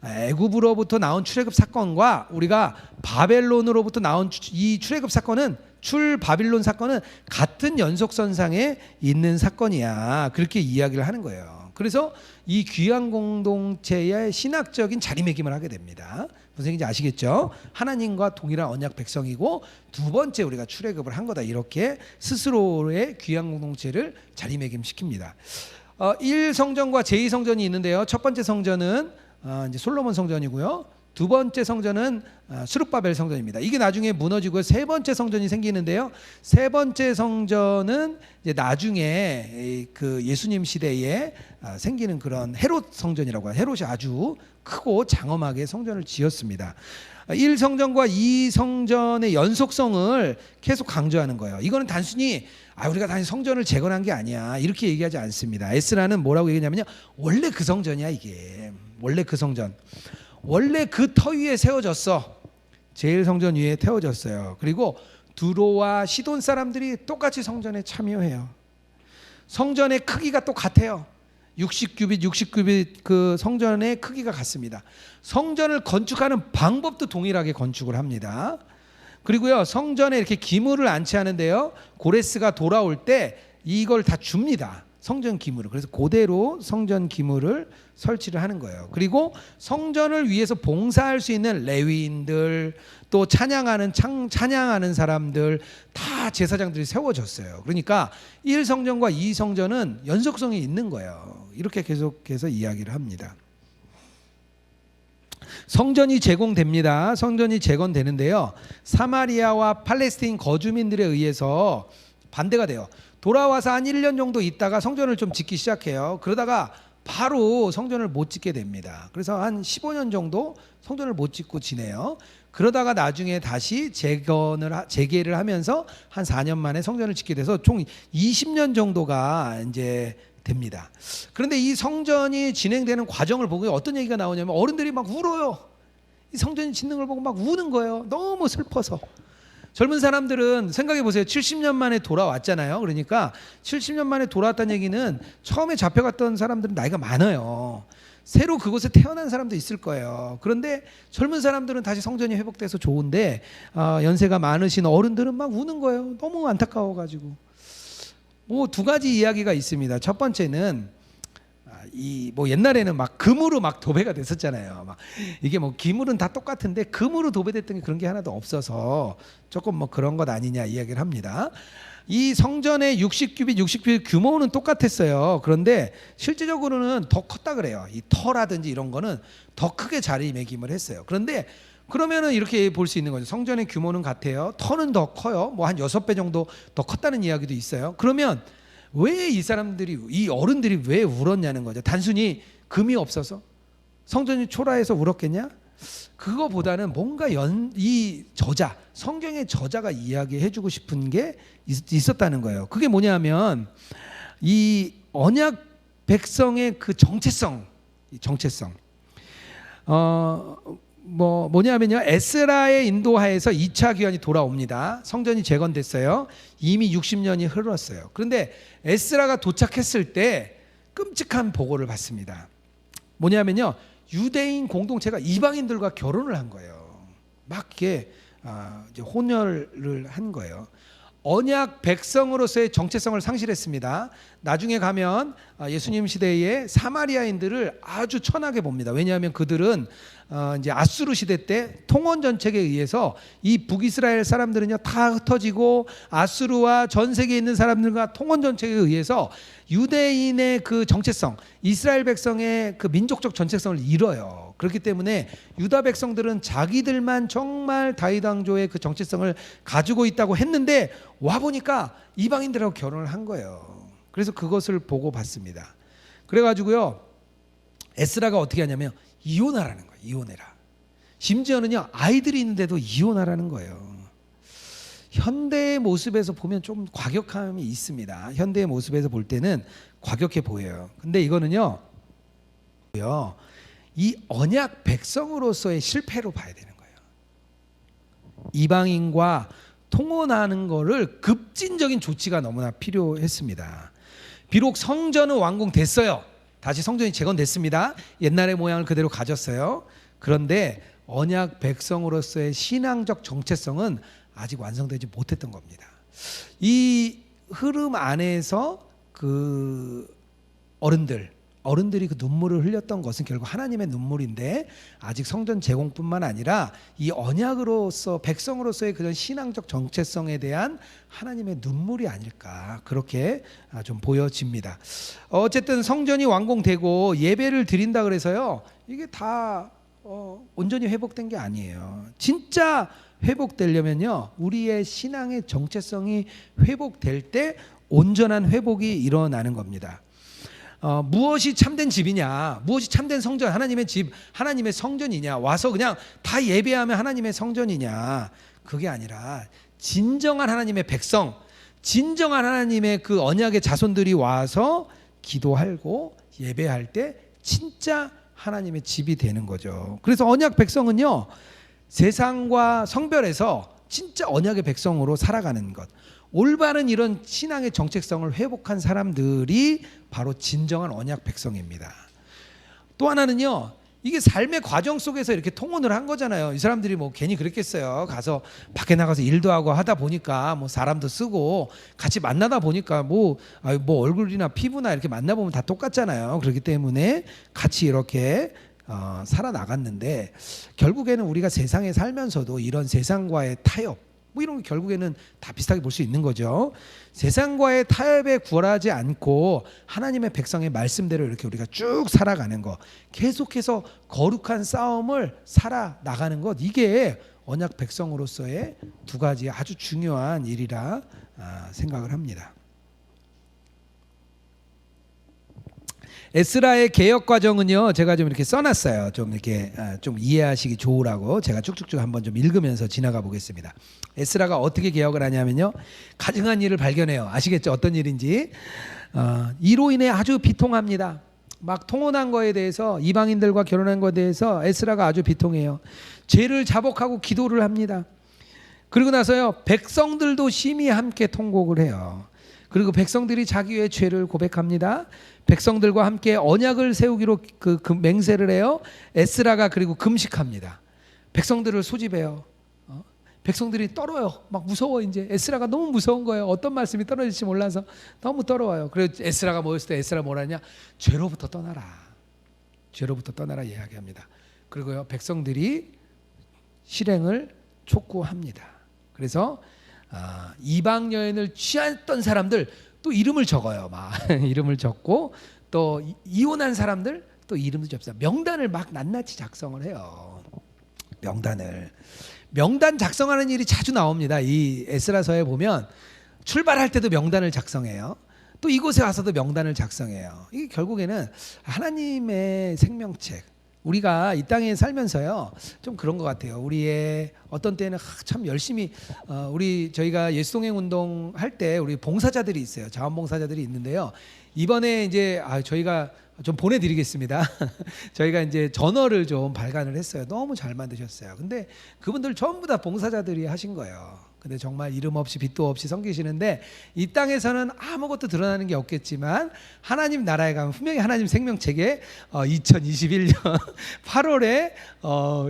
애굽으로부터 나온 출애굽 사건과 우리가 바벨론으로부터 나온 이 출애굽 사건은 바빌론 사건은 같은 연속선상에 있는 사건이야. 그렇게 이야기를 하는 거예요. 그래서 이 귀환 공동체의 신학적인 자리매김을 하게 됩니다. 무슨 얘기인지 아시겠죠? 하나님과 동일한 언약 백성이고 두 번째 우리가 출애굽을 한 거다. 이렇게 스스로의 귀환 공동체를 자리매김시킵니다. 1성전과 제2성전이 있는데요. 첫 번째 성전은 이제 솔로몬 성전이고요. 두 번째 성전은 스룹바벨 성전입니다. 이게 나중에 무너지고 세 번째 성전이 생기는데요. 세 번째 성전은 이제 나중에 그 예수님 시대에 생기는 그런 헤롯 성전이라고 해요. 헤롯이 아주 크고 장엄하게 성전을 지었습니다. 1성전과 2성전의 연속성을 계속 강조하는 거예요. 이거는 단순히 우리가 단지 성전을 재건한 게 아니야 이렇게 얘기하지 않습니다. 에스라는 뭐라고 얘기하냐면요 원래 그 성전이야. 이게 원래 그 성전, 원래 그 터 위에 세워졌어. 제1성전 위에 태워졌어요. 그리고 두로와 시돈 사람들이 똑같이 성전에 참여해요. 성전의 크기가 똑같아요. 60규빗 그 성전의 크기가 같습니다. 성전을 건축하는 방법도 동일하게 건축을 합니다. 그리고요 성전에 이렇게 기물을 안치하는데요 고레스가 돌아올 때 이걸 다 줍니다. 성전 기물을. 그래서 그대로 성전 기물을 설치를 하는 거예요. 그리고 성전을 위해서 봉사할 수 있는 레위인들 또 찬양하는 사람들 다 제사장들이 세워졌어요. 그러니까 1성전과 2성전은 연속성이 있는 거예요. 이렇게 계속해서 이야기를 합니다. 성전이 제공됩니다. 성전이 재건되는데요. 사마리아와 팔레스타인 거주민들에 의해서 반대가 돼요. 돌아와서 한 1년 정도 있다가 성전을 좀 짓기 시작해요. 그러다가 바로 성전을 못 짓게 됩니다. 그래서 한 15년 정도 성전을 못 짓고 지내요. 그러다가 나중에 다시 재개를 하면서 한 4년 만에 성전을 짓게 돼서 총 20년 정도가 이제 됩니다. 그런데 이 성전이 진행되는 과정을 보고 어떤 얘기가 나오냐면 어른들이 막 울어요. 이 성전이 짓는 걸 보고 막 우는 거예요. 너무 슬퍼서. 젊은 사람들은 생각해 보세요. 70년 만에 돌아왔잖아요. 그러니까 70년 만에 돌아왔다는 얘기는 처음에 잡혀갔던 사람들은 나이가 많아요. 새로 그곳에 태어난 사람도 있을 거예요. 그런데 젊은 사람들은 다시 성전이 회복돼서 좋은데 연세가 많으신 어른들은 막 우는 거예요. 너무 안타까워가지고. 두 가지 이야기가 있습니다. 첫 번째는 이 뭐 옛날에는 막 금으로 막 도배가 됐었잖아요. 막 이게 뭐 기물은 다 똑같은데 금으로 도배됐던 게 그런 게 하나도 없어서 조금 뭐 그런 것 아니냐 이야기를 합니다. 이 성전의 60규빗 규모는 똑같았어요. 그런데 실제적으로는 더 컸다 그래요. 이 터라든지 이런 거는 더 크게 자리매김을 했어요. 그런데 그러면은 이렇게 볼 수 있는 거죠. 성전의 규모는 같아요. 터는 더 커요. 뭐 한 6배 정도 더 컸다는 이야기도 있어요. 그러면 왜 이 사람들이, 이 어른들이 왜 울었냐는 거죠. 단순히 금이 없어서, 성전이 초라해서 울었겠냐? 그거보다는 뭔가 이 저자, 성경의 저자가 이야기해주고 싶은 게 있었다는 거예요. 그게 뭐냐면 이 언약 백성의 그 정체성. 뭐냐면요, 에스라의 인도하에서 2차 귀환이 돌아옵니다. 성전이 재건됐어요. 이미 60년이 흘렀어요. 그런데 에스라가 도착했을 때 끔찍한 보고를 받습니다. 뭐냐면요, 유대인 공동체가 이방인들과 결혼을 한 거예요. 막 이렇게 이제 혼혈을 한 거예요. 언약 백성으로서의 정체성을 상실했습니다. 나중에 가면 예수님 시대에 사마리아인들을 아주 천하게 봅니다. 왜냐하면 그들은 이제 아수르 시대 때 통원 정책에 의해서 이 북이스라엘 사람들은요 다 흩어지고 아수르와 전 세계에 있는 사람들과 통원 정책에 의해서 유대인의 그 정체성, 이스라엘 백성의 그 민족적 정체성을 잃어요. 그렇기 때문에 유다 백성들은 자기들만 정말 다윗 왕조의 그 정체성을 가지고 있다고 했는데 와 보니까 이방인들하고 결혼을 한 거예요. 그래서 그것을 보고 받습니다. 그래가지고요 에스라가 어떻게 하냐면 이혼하라는 거예요. 이혼해라. 심지어는요 아이들이 있는데도 이혼하라는 거예요. 현대의 모습에서 보면 좀 과격함이 있습니다. 현대의 모습에서 볼 때는 과격해 보여요. 근데 이거는요 이 언약 백성으로서의 실패로 봐야 되는 거예요. 이방인과 통혼하는 거를 급진적인 조치가 너무나 필요했습니다. 비록 성전은 완공됐어요. 다시 성전이 재건됐습니다. 옛날의 모양을 그대로 가졌어요. 그런데 언약 백성으로서의 신앙적 정체성은 아직 완성되지 못했던 겁니다. 이 흐름 안에서 그 어른들이 그 눈물을 흘렸던 것은 결국 하나님의 눈물인데 아직 성전 제공뿐만 아니라 이 언약으로서 백성으로서의 그런 신앙적 정체성에 대한 하나님의 눈물이 아닐까 그렇게 좀 보여집니다. 어쨌든 성전이 완공되고 예배를 드린다 그래서요 이게 다 온전히 회복된 게 아니에요. 진짜 회복되려면요 우리의 신앙의 정체성이 회복될 때 온전한 회복이 일어나는 겁니다. 무엇이 참된 집이냐, 무엇이 참된 성전, 하나님의 집, 하나님의 성전이냐, 와서 그냥 다 예배하면 하나님의 성전이냐, 그게 아니라 진정한 하나님의 백성, 진정한 하나님의 그 언약의 자손들이 와서 기도하고 예배할 때 진짜 하나님의 집이 되는 거죠. 그래서 언약 백성은요 세상과 성별에서 진짜 언약의 백성으로 살아가는 것, 올바른 이런 신앙의 정체성을 회복한 사람들이 바로 진정한 언약 백성입니다. 또 하나는요 이게 삶의 과정 속에서 이렇게 통혼을 한 거잖아요. 이 사람들이 뭐 괜히 그랬겠어요. 가서 밖에 나가서 일도 하고 하다 보니까 뭐 사람도 쓰고 같이 만나다 보니까 뭐 얼굴이나 피부나 이렇게 만나보면 다 똑같잖아요. 그렇기 때문에 같이 이렇게 살아나갔는데 결국에는 우리가 세상에 살면서도 이런 세상과의 타협 뭐 이런 게 결국에는 다 비슷하게 볼 수 있는 거죠. 세상과의 타협에 굴하지 않고 하나님의 백성의 말씀대로 이렇게 우리가 쭉 살아가는 것, 계속해서 거룩한 싸움을 살아나가는 것, 이게 언약 백성으로서의 두 가지 아주 중요한 일이라 생각을 합니다. 에스라의 개혁 과정은요 제가 좀 이렇게 써놨어요. 좀 이렇게 좀 이해하시기 좋으라고 제가 쭉쭉쭉 한번 좀 읽으면서 지나가 보겠습니다. 에스라가 어떻게 개혁을 하냐면요 가증한 일을 발견해요. 아시겠죠? 어떤 일인지. 이로 인해 아주 비통합니다. 막 통혼한 거에 대해서, 이방인들과 결혼한 거에 대해서 에스라가 아주 비통해요. 죄를 자복하고 기도를 합니다. 그리고 나서요 백성들도 심히 함께 통곡을 해요. 그리고 백성들이 자기의 죄를 고백합니다. 백성들과 함께 언약을 세우기로 그 맹세를 해요. 에스라가 그리고 금식합니다. 백성들을 소집해요. 백성들이 떨어요. 막 무서워. 이제 에스라가 너무 무서운 거예요. 어떤 말씀이 떨어질지 몰라서 너무 떨어와요. 그래서 에스라가 뭐였을 때 에스라 뭐라냐? 죄로부터 떠나라. 죄로부터 떠나라 이야기합니다. 그리고요 백성들이 실행을 촉구합니다. 그래서 이방 여인을 취했던 사람들 또 이름을 적어요. 막 이름을 적고 또 이혼한 사람들 또 이름도 적어요. 명단을 막 낱낱이 작성을 해요. 명단 작성하는 일이 자주 나옵니다. 이 에스라서에 보면 출발할 때도 명단을 작성해요. 또 이곳에 와서도 명단을 작성해요. 이게 결국에는 하나님의 생명책. 우리가 이 땅에 살면서요 좀 그런 것 같아요. 우리의 어떤 때는 참 열심히 저희가 예수동행 운동 할 때 우리 봉사자들이 있어요. 자원봉사자들이 있는데요. 이번에 이제 저희가 좀 보내드리겠습니다. 저희가 이제 저널을 좀 발간을 했어요. 너무 잘 만드셨어요. 근데 그분들 전부 다 봉사자들이 하신 거예요. 근데 정말 이름 없이 빛도 없이 섬기시는데 이 땅에서는 아무것도 드러나는 게 없겠지만 하나님 나라에 가면 분명히 하나님 생명책에 2021년 8월에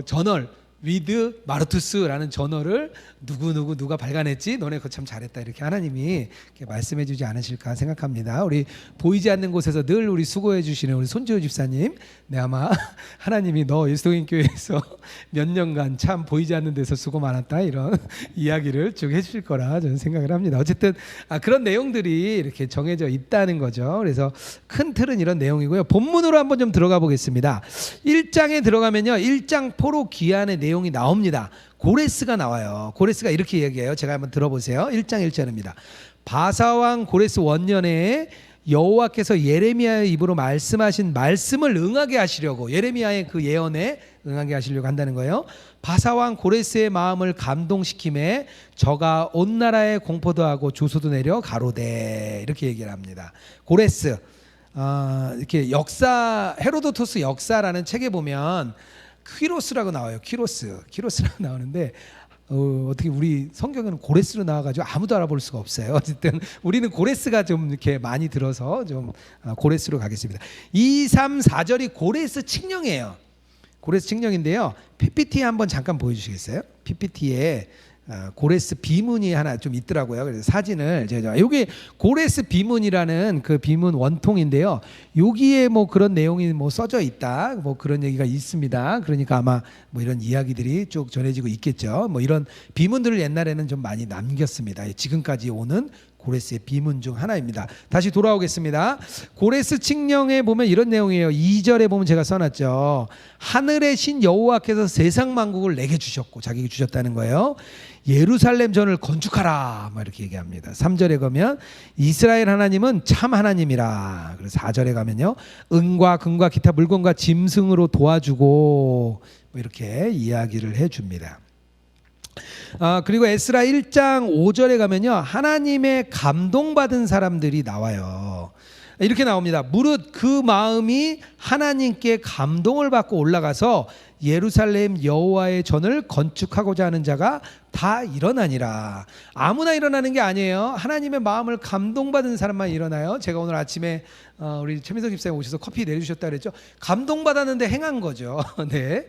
저널 위드 마르투스라는 저널을 누가 발간했지? 너네 그거 참 잘했다. 이렇게 하나님이 이렇게 말씀해 주지 않으실까 생각합니다. 우리 보이지 않는 곳에서 늘 우리 수고해 주시는 우리 손지호 집사님, 네, 아마 하나님이 너 예수동인교회에서 몇 년간 참 보이지 않는 데서 수고 많았다 이런 이야기를 쭉 해주실 거라 저는 생각을 합니다. 어쨌든 그런 내용들이 이렇게 정해져 있다는 거죠. 그래서 큰 틀은 이런 내용이고요. 본문으로 한번 좀 들어가 보겠습니다. 1장에 들어가면요 1장 포로 귀환의 내용이 나옵니다. 고레스가 나와요. 고레스가 이렇게 얘기해요. 제가 한번 들어보세요. 1장 1절입니다. 바사왕 고레스 원년에 여호와께서 예레미야의 입으로 말씀하신 말씀을 응하게 하시려고, 예레미야의 그 예언에 응하게 하시려고 한다는 거예요. 바사왕 고레스의 마음을 감동시킴에 저가 온 나라에 공포도 하고 주소도 내려 가로되, 이렇게 얘기를 합니다. 고레스 이렇게 역사, 헤로도토스 역사라는 책에 보면 키로스라고 나와요. 키로스라고 나오는데 어떻게 우리 성경에는 고레스로 나와가지고 아무도 알아볼 수가 없어요. 어쨌든 우리는 고레스가 좀 이렇게 많이 들어서 좀 고레스로 가겠습니다. 2, 3, 4절이 고레스 칙령이에요. 고레스 칙령인데요. PPT에 한번 잠깐 보여주시겠어요? PPT에 고레스 비문이 하나 좀 있더라고요. 그래서 사진을 제가 여기 고레스 비문이라는 그 비문 원통인데요. 여기에 뭐 그런 내용이 뭐 써져 있다, 뭐 그런 얘기가 있습니다. 그러니까 아마 뭐 이런 이야기들이 쭉 전해지고 있겠죠. 뭐 이런 비문들을 옛날에는 좀 많이 남겼습니다. 지금까지 오는 고레스의 비문 중 하나입니다. 다시 돌아오겠습니다. 고레스 칙령에 보면 이런 내용이에요. 2절에 보면 제가 써놨죠. 하늘의 신 여호와께서 세상 만국을 내게 주셨고, 자기에게 주셨다는 거예요. 예루살렘 전을 건축하라, 뭐 이렇게 얘기합니다. 3절에 가면 이스라엘 하나님은 참 하나님이라. 그래서 4절에 가면요, 은과 금과 기타 물건과 짐승으로 도와주고, 뭐 이렇게 이야기를 해줍니다. 그리고 에스라 1장 5절에 가면요, 하나님의 감동받은 사람들이 나와요. 이렇게 나옵니다. 무릇 그 마음이 하나님께 감동을 받고 올라가서 예루살렘 여호와의 전을 건축하고자 하는 자가 다 일어나니라. 아무나 일어나는 게 아니에요. 하나님의 마음을 감동받은 사람만 일어나요. 제가 오늘 아침에 우리 최민석 집사님 오셔서 커피 내주셨다 그랬죠. 감동받았는데 행한 거죠. 네.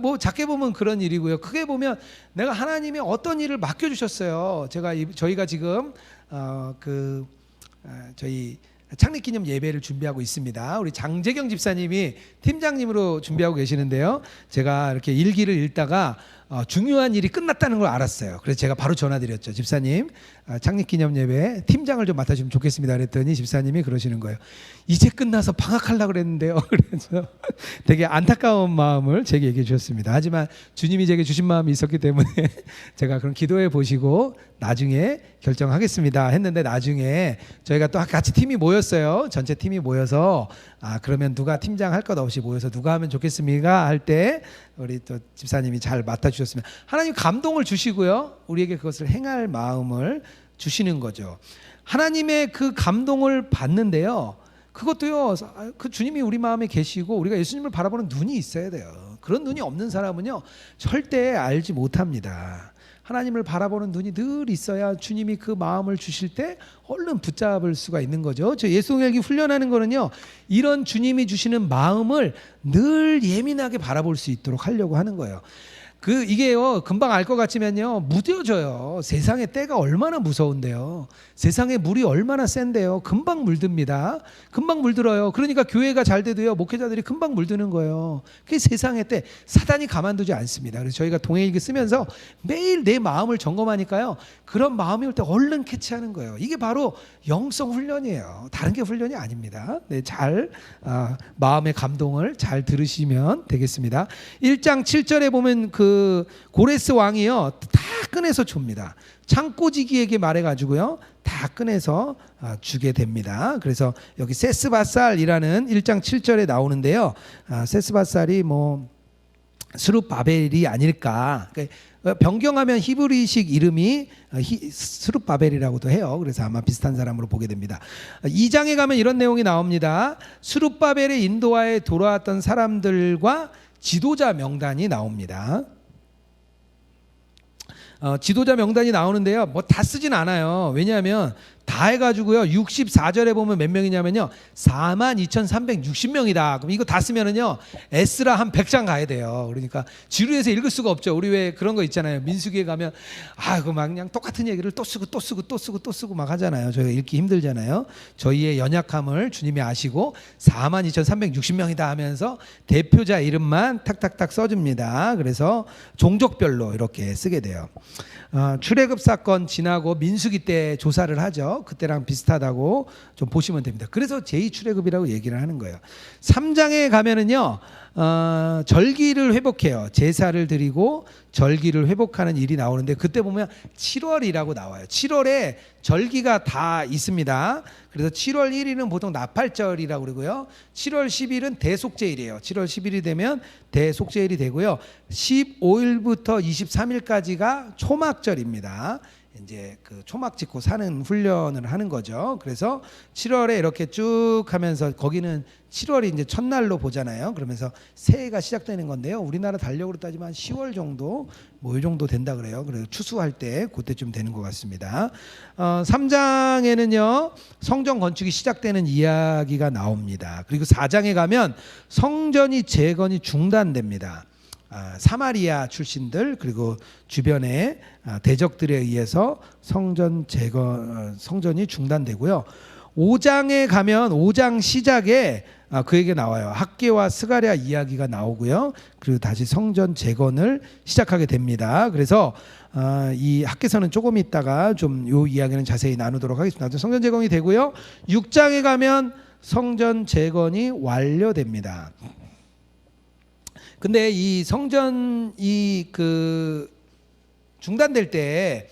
뭐 작게 보면 그런 일이고요. 크게 보면 내가 하나님이 어떤 일을 맡겨주셨어요. 저희가 지금 저희 창립기념 예배를 준비하고 있습니다. 우리 장재경 집사님이 팀장님으로 준비하고 계시는데요. 제가 이렇게 일기를 읽다가 중요한 일이 끝났다는 걸 알았어요. 그래서 제가 바로 전화드렸죠. 집사님, 창립기념 예배 팀장을 좀 맡아주면 좋겠습니다. 그랬더니 집사님이 그러시는 거예요. 이제 끝나서 방학하려고 그랬는데요. 그래서 되게 안타까운 마음을 제게 얘기해 주셨습니다. 하지만 주님이 제게 주신 마음이 있었기 때문에 제가 그럼 기도해 보시고 나중에 결정하겠습니다 했는데, 나중에 저희가 또 같이 팀이 모였어요. 전체 팀이 모여서 그러면 누가 팀장 할 것 없이 모여서 누가 하면 좋겠습니까 할 때 우리 또 집사님이 잘 맡아주셨습니다. 하나님 감동을 주시고요, 우리에게 그것을 행할 마음을 주시는 거죠. 하나님의 그 감동을 받는데요, 그것도요, 그 주님이 우리 마음에 계시고 우리가 예수님을 바라보는 눈이 있어야 돼요. 그런 눈이 없는 사람은요 절대 알지 못합니다. 하나님을 바라보는 눈이 늘 있어야 주님이 그 마음을 주실 때 얼른 붙잡을 수가 있는 거죠. 저 예수님에게 훈련하는 거는요, 이런 주님이 주시는 마음을 늘 예민하게 바라볼 수 있도록 하려고 하는 거예요. 이게요 금방 알 것 같지만요 무뎌져요. 세상의 때가 얼마나 무서운데요. 세상의 물이 얼마나 센데요. 금방 물듭니다. 금방 물들어요. 그러니까 교회가 잘 돼도요 목회자들이 금방 물드는 거예요. 그게 세상의 때. 사단이 가만두지 않습니다. 그래서 저희가 동행일기 쓰면서 매일 내 마음을 점검하니까요 그런 마음이 올 때 얼른 캐치하는 거예요. 이게 바로 영성 훈련이에요. 다른 게 훈련이 아닙니다. 네, 잘 마음의 감동을 잘 들으시면 되겠습니다. 1장 7절에 보면 그 고레스 왕이요 다 꺼내서 줍니다. 창고지기에게 말해가지고요 다 꺼내서 주게 됩니다. 그래서 여기 세스바살이라는 1장 7절에 나오는데요. 세스바살이 뭐 스룹바벨이 아닐까. 변경하면 히브리식 이름이 스룹바벨이라고도 해요. 그래서 아마 비슷한 사람으로 보게 됩니다. 2장에 가면 이런 내용이 나옵니다. 스룹바벨의 인도하에 돌아왔던 사람들과 지도자 명단이 나옵니다. 지도자 명단이 나오는데요 뭐 다 쓰진 않아요. 왜냐하면 다 해가지고요 64절에 보면 몇 명이냐면요 42,360명이다. 그럼 이거 다 쓰면은요 에스라 한 100장 가야 돼요. 그러니까 지루해서 읽을 수가 없죠. 우리 왜 그런 거 있잖아요. 민수기에 가면 그거 막 그냥 똑같은 얘기를 또 쓰고 막 하잖아요. 저희가 읽기 힘들잖아요. 저희의 연약함을 주님이 아시고 42,360명이다 하면서 대표자 이름만 탁탁탁 써줍니다. 그래서 종족별로 이렇게 쓰게 돼요. 출애굽 사건 지나고 민수기 때 조사를 하죠. 그때랑 비슷하다고 좀 보시면 됩니다. 그래서 제2출애굽이라고 얘기를 하는 거예요. 3장에 가면은요 절기를 회복해요. 제사를 드리고 절기를 회복하는 일이 나오는데 그때 보면 7월이라고 나와요. 7월에 절기가 다 있습니다. 그래서 7월 1일은 보통 나팔절이라고 그러고요. 7월 10일은 대속제일이에요. 7월 10일이 되면 대속제일이 되고요. 15일부터 23일까지가 초막절입니다. 이제 그 초막 짓고 사는 훈련을 하는 거죠. 그래서 7월에 이렇게 쭉 하면서 거기는 7월이 이제 첫날로 보잖아요. 그러면서 새해가 시작되는 건데요. 우리나라 달력으로 따지면 10월 정도 뭐 이 정도 된다 그래요. 그래서 추수할 때 그때쯤 되는 것 같습니다. 3장에는요 성전 건축이 시작되는 이야기가 나옵니다. 그리고 4장에 가면 성전이 재건이 중단됩니다. 사마리아 출신들 그리고 주변의 대적들에 의해서 성전이 중단되고요. 5장에 가면 5장 시작에 그에게 나와요. 학개와 스가랴 이야기가 나오고요. 그리고 다시 성전 재건을 시작하게 됩니다. 그래서 이 학개서는 조금 있다가 좀 요 이야기는 자세히 나누도록 하겠습니다. 성전 재건이 되고요. 6장에 가면 성전 재건이 완료됩니다. 근데 이 성전이 중단될 때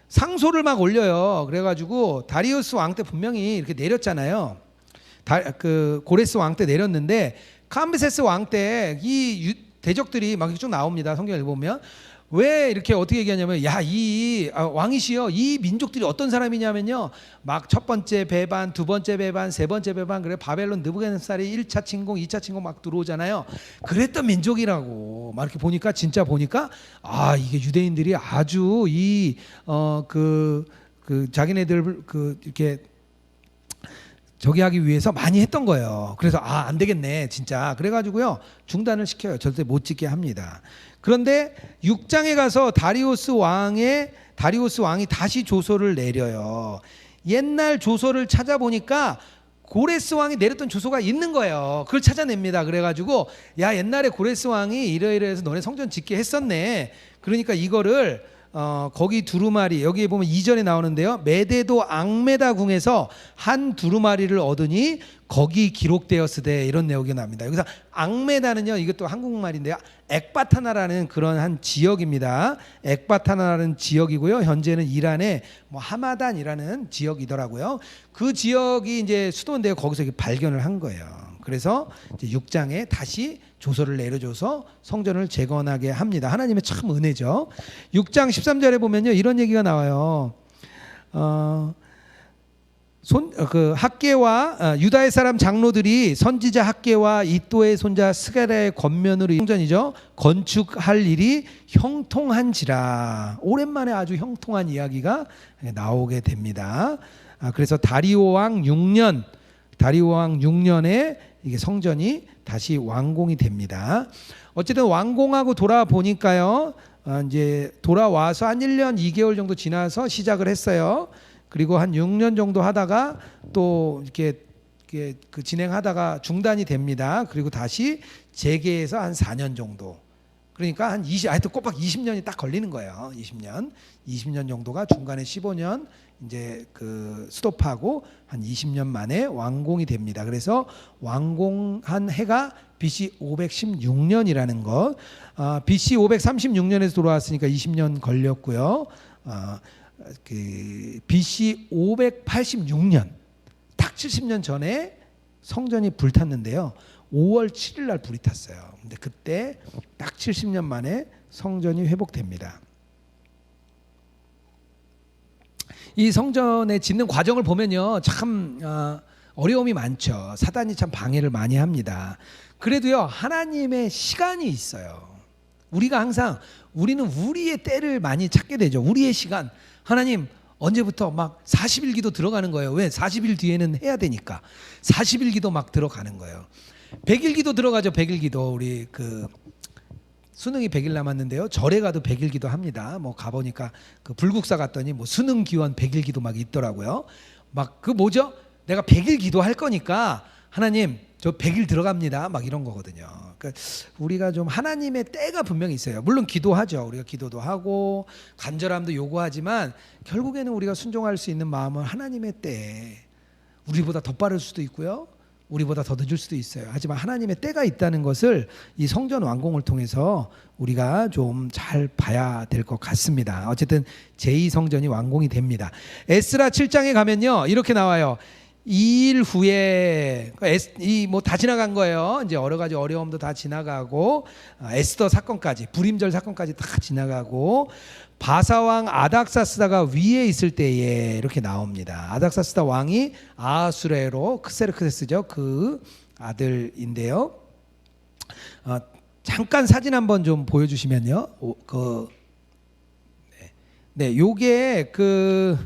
상소를 막 올려요. 그래가지고 다리우스 왕 때 분명히 이렇게 내렸잖아요. 고레스 왕 때 내렸는데 캄비세스 왕 때 이 대적들이 막 쭉 나옵니다. 성경을 읽어보면 왜 이렇게 어떻게 얘기하냐면 왕이시여 이 민족들이 어떤 사람이냐면요 막 첫 번째 배반, 두 번째 배반, 세 번째 배반 그래 바벨론 느부갓네살이 1차 침공, 2차 침공 막 들어오잖아요. 그랬던 민족이라고 막 이렇게 보니까 진짜 보니까 이게 유대인들이 아주 자기네들 이렇게 저기 하기 위해서 많이 했던 거예요. 그래서 안 되겠네 진짜. 그래가지고요 중단을 시켜요. 절대 못 짓게 합니다. 그런데 6장에 가서 다리우스 왕이 다시 조서를 내려요. 옛날 조서를 찾아보니까 고레스 왕이 내렸던 조서가 있는 거예요. 그걸 찾아냅니다. 그래가지고 옛날에 고레스 왕이 이러이러해서 너네 성전 짓게 했었네. 그러니까 이거를 거기 두루마리 여기에 보면 2절에 나오는데요. 메데도 앙메다 궁에서 한 두루마리를 얻으니 거기 기록되었으되 이런 내용이 나옵니다. 여기서 앙메다는요 이것도 한국말인데요. 엑바타나라는 그런 한 지역입니다. 엑바타나라는 지역이고요. 현재는 이란의 하마단이라는 지역이더라고요. 그 지역이 이제 수도인데요. 거기서 발견을 한 거예요. 그래서 이제 6장에 다시 조서를 내려줘서 성전을 재건하게 합니다. 하나님의 참 은혜죠. 6장 13절에 보면요 이런 얘기가 나와요. 학개와 유다의 사람 장로들이 선지자 학개와 이또의 손자 스가랴의 권면으로 성전이죠 건축할 일이 형통한지라. 오랜만에 아주 형통한 이야기가 나오게 됩니다. 그래서 다리오 왕 6년에 이게 성전이 다시 완공이 됩니다. 어쨌든 완공하고 돌아보니까요. 이제 돌아와서 한 1년 2개월 정도 지나서 시작을 했어요. 그리고 한 6년 정도 하다가 또 이렇게 그 진행하다가 중단이 됩니다. 그리고 다시 재개해서 한 4년 정도. 그러니까 한 하여튼 꼬박 20년이 딱 걸리는 거예요. 20년 정도가 중간에 15년 이제 그 스톱하고 한 20년 만에 완공이 됩니다. 그래서 완공한 해가 BC 516년이라는 것. BC 536년에서 돌아왔으니까 20년 걸렸고요. 그 BC 586년 딱 70년 전에 성전이 불탔는데요. 5월 7일 날 불이 탔어요. 근데 그때 딱 70년 만에 성전이 회복됩니다. 이 성전에 짓는 과정을 보면요, 참 어려움이 많죠. 사단이 참 방해를 많이 합니다. 그래도요, 하나님의 시간이 있어요. 우리가 항상 우리는 우리의 때를 많이 찾게 되죠. 우리의 시간. 하나님 언제부터 막 40일 기도 들어가는 거예요. 왜? 40일 뒤에는 해야 되니까. 40일 기도 막 들어가는 거예요. 100일 기도 들어가죠. 100일 기도. 우리 그 수능이 100일 남았는데요. 절에 가도 100일 기도 합니다. 뭐 가보니까 그 불국사 갔더니 뭐 수능 기원 100일 기도 막 있더라고요. 막 그 뭐죠? 내가 100일 기도할 거니까 하나님 저 100일 들어갑니다. 막 이런 거거든요. 그러니까 우리가 좀 하나님의 때가 분명히 있어요. 물론 기도하죠. 우리가 기도도 하고 간절함도 요구하지만 결국에는 우리가 순종할 수 있는 마음은 하나님의 때. 우리보다 더 빠를 수도 있고요. 우리보다 더 늦을 수도 있어요. 하지만 하나님의 때가 있다는 것을 이 성전 완공을 통해서 우리가 좀 잘 봐야 될 것 같습니다. 어쨌든 제2성전이 완공이 됩니다. 에스라 7장에 가면요. 이렇게 나와요. 2일 후에 이 뭐 다 지나간 거예요. 이제 여러 가지 어려움도 다 지나가고 에스더 사건까지 불임절 사건까지 다 지나가고 바사왕 아닥사스다가 위에 있을 때에 이렇게 나옵니다. 아닥사스다 왕이 아하수에로 크세르크세스죠. 그 아들인데요. 잠깐 사진 한번 좀 보여주시면요. 네, 요게 그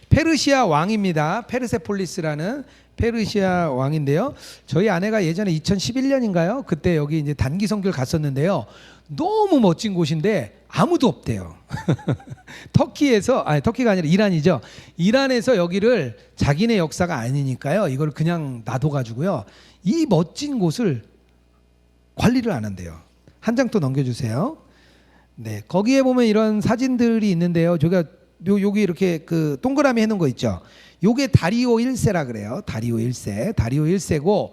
페르시아 왕입니다. 페르세폴리스라는 페르시아 왕인데요. 저희 아내가 예전에 2011년인가요? 그때 여기 이제 단기 선교를 갔었는데요. 너무 멋진 곳인데 아무도 없대요. 터키에서 터키가 아니라 이란이죠. 이란에서 여기를 자기네 역사가 아니니까요. 이걸 그냥 놔둬가지고요. 이 멋진 곳을 관리를 안 한대요. 한 장 또 넘겨주세요. 네, 거기에 보면 이런 사진들이 있는데요. 저가 여기 이렇게 그 동그라미 해놓은 거 있죠. 요게 다리오 1세라 그래요. 다리오 1세. 다리오 1세고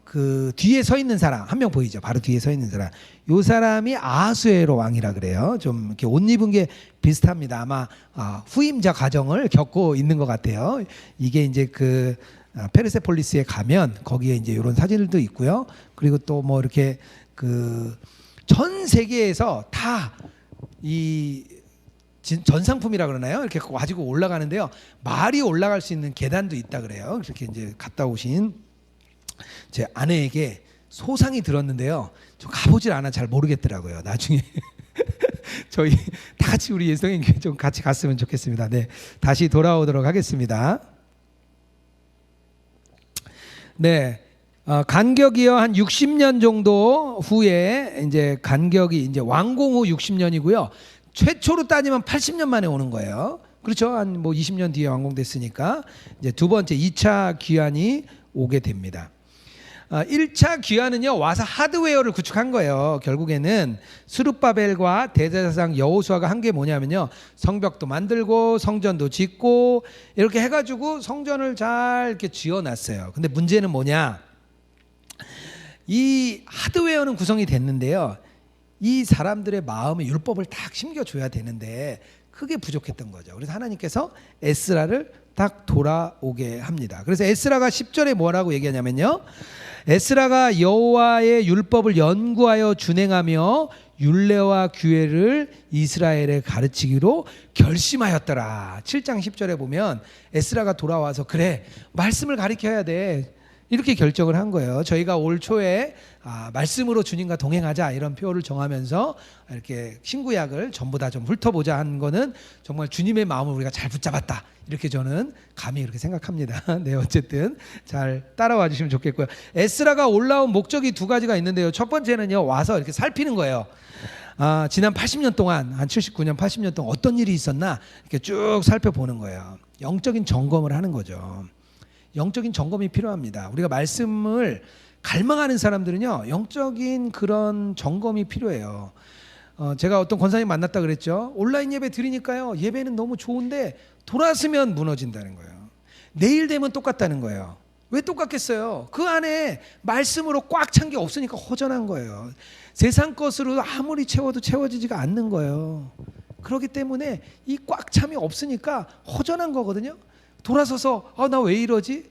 그 뒤에 서 있는 사람 한 명 보이죠. 바로 뒤에 서 있는 사람. 요 사람이 아하수에로 왕이라 그래요. 좀 이렇게 옷 입은 게 비슷합니다. 아마 후임자 과정을 겪고 있는 것 같아요. 이게 이제 그 페르세폴리스에 가면 거기에 이제 이런 사진들도 있고요. 그리고 또 뭐 이렇게 그 전 세계에서 다 이 전상품이라 그러나요? 이렇게 가지고 올라가는데요. 말이 올라갈 수 있는 계단도 있다 그래요. 그렇게 이제 갔다 오신 제 아내에게 소상히 들었는데요. 좀 가보질 않아 잘 모르겠더라고요. 나중에 저희 다 같이 우리 예성인교회 좀 같이 갔으면 좋겠습니다. 네, 다시 돌아오도록 하겠습니다. 네, 간격이요 한 60년 정도 후에 이제 간격이 이제 완공 후 60년이고요. 최초로 따지면 80년 만에 오는 거예요. 그렇죠? 한 뭐 20년 뒤에 완공됐으니까 이제 두 번째 2차 귀환이 오게 됩니다. 1차 귀환은요 와서 하드웨어를 구축한 거예요. 결국에는 스룹바벨과 대제사장 여호수아가 한 게 뭐냐면요, 성벽도 만들고 성전도 짓고 이렇게 해가지고 성전을 잘 이렇게 지어놨어요. 근데 문제는 뭐냐? 이 하드웨어는 구성이 됐는데요. 이 사람들의 마음에 율법을 딱 심겨줘야 되는데 크게 부족했던 거죠. 그래서 하나님께서 에스라를 딱 돌아오게 합니다. 그래서 에스라가 10절에 뭐라고 얘기하냐면요, 에스라가 여호와의 율법을 연구하여 준행하며 율례와 규례를 이스라엘에 가르치기로 결심하였더라. 7장 10절에 보면 에스라가 돌아와서 그래 말씀을 가르쳐야 돼. 이렇게 결정을 한 거예요. 저희가 올 초에 말씀으로 주님과 동행하자 이런 표를 정하면서 이렇게 신구약을 전부 다 좀 훑어보자 한 거는 정말 주님의 마음을 우리가 잘 붙잡았다. 이렇게 저는 감히 그렇게 생각합니다. 네, 어쨌든 잘 따라와 주시면 좋겠고요. 에스라가 올라온 목적이 두 가지가 있는데요. 첫 번째는요, 와서 이렇게 살피는 거예요. 지난 80년 동안, 한 79년, 80년 동안 어떤 일이 있었나 이렇게 쭉 살펴보는 거예요. 영적인 점검을 하는 거죠. 영적인 점검이 필요합니다. 우리가 말씀을 갈망하는 사람들은요, 영적인 그런 점검이 필요해요. 제가 어떤 권사님 만났다 그랬죠. 온라인 예배 드리니까요, 예배는 너무 좋은데 돌아서면 무너진다는 거예요. 내일 되면 똑같다는 거예요. 왜 똑같겠어요? 그 안에 말씀으로 꽉 찬 게 없으니까 허전한 거예요. 세상 것으로 아무리 채워도 채워지지가 않는 거예요. 그렇기 때문에 이 꽉 참이 없으니까 허전한 거거든요. 돌아서서 나 왜 이러지?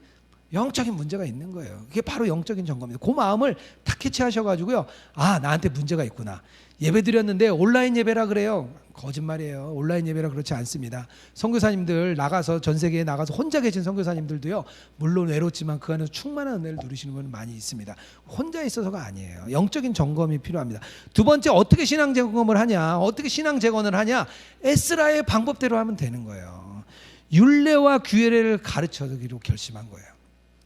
영적인 문제가 있는 거예요. 그게 바로 영적인 점검입니다. 그 마음을 탁 캐치하셔가지고요. 나한테 문제가 있구나. 예배 드렸는데 온라인 예배라 그래요. 거짓말이에요. 온라인 예배라 그렇지 않습니다. 선교사님들 나가서 전 세계에 나가서 혼자 계신 선교사님들도요. 물론 외롭지만 그 안에서 충만한 은혜를 누리시는 분은 많이 있습니다. 혼자 있어서가 아니에요. 영적인 점검이 필요합니다. 두 번째, 어떻게 신앙 점검을 하냐? 어떻게 신앙 재건을 하냐? 에스라의 방법대로 하면 되는 거예요. 율례와 규례를 가르쳐주기로 결심한 거예요.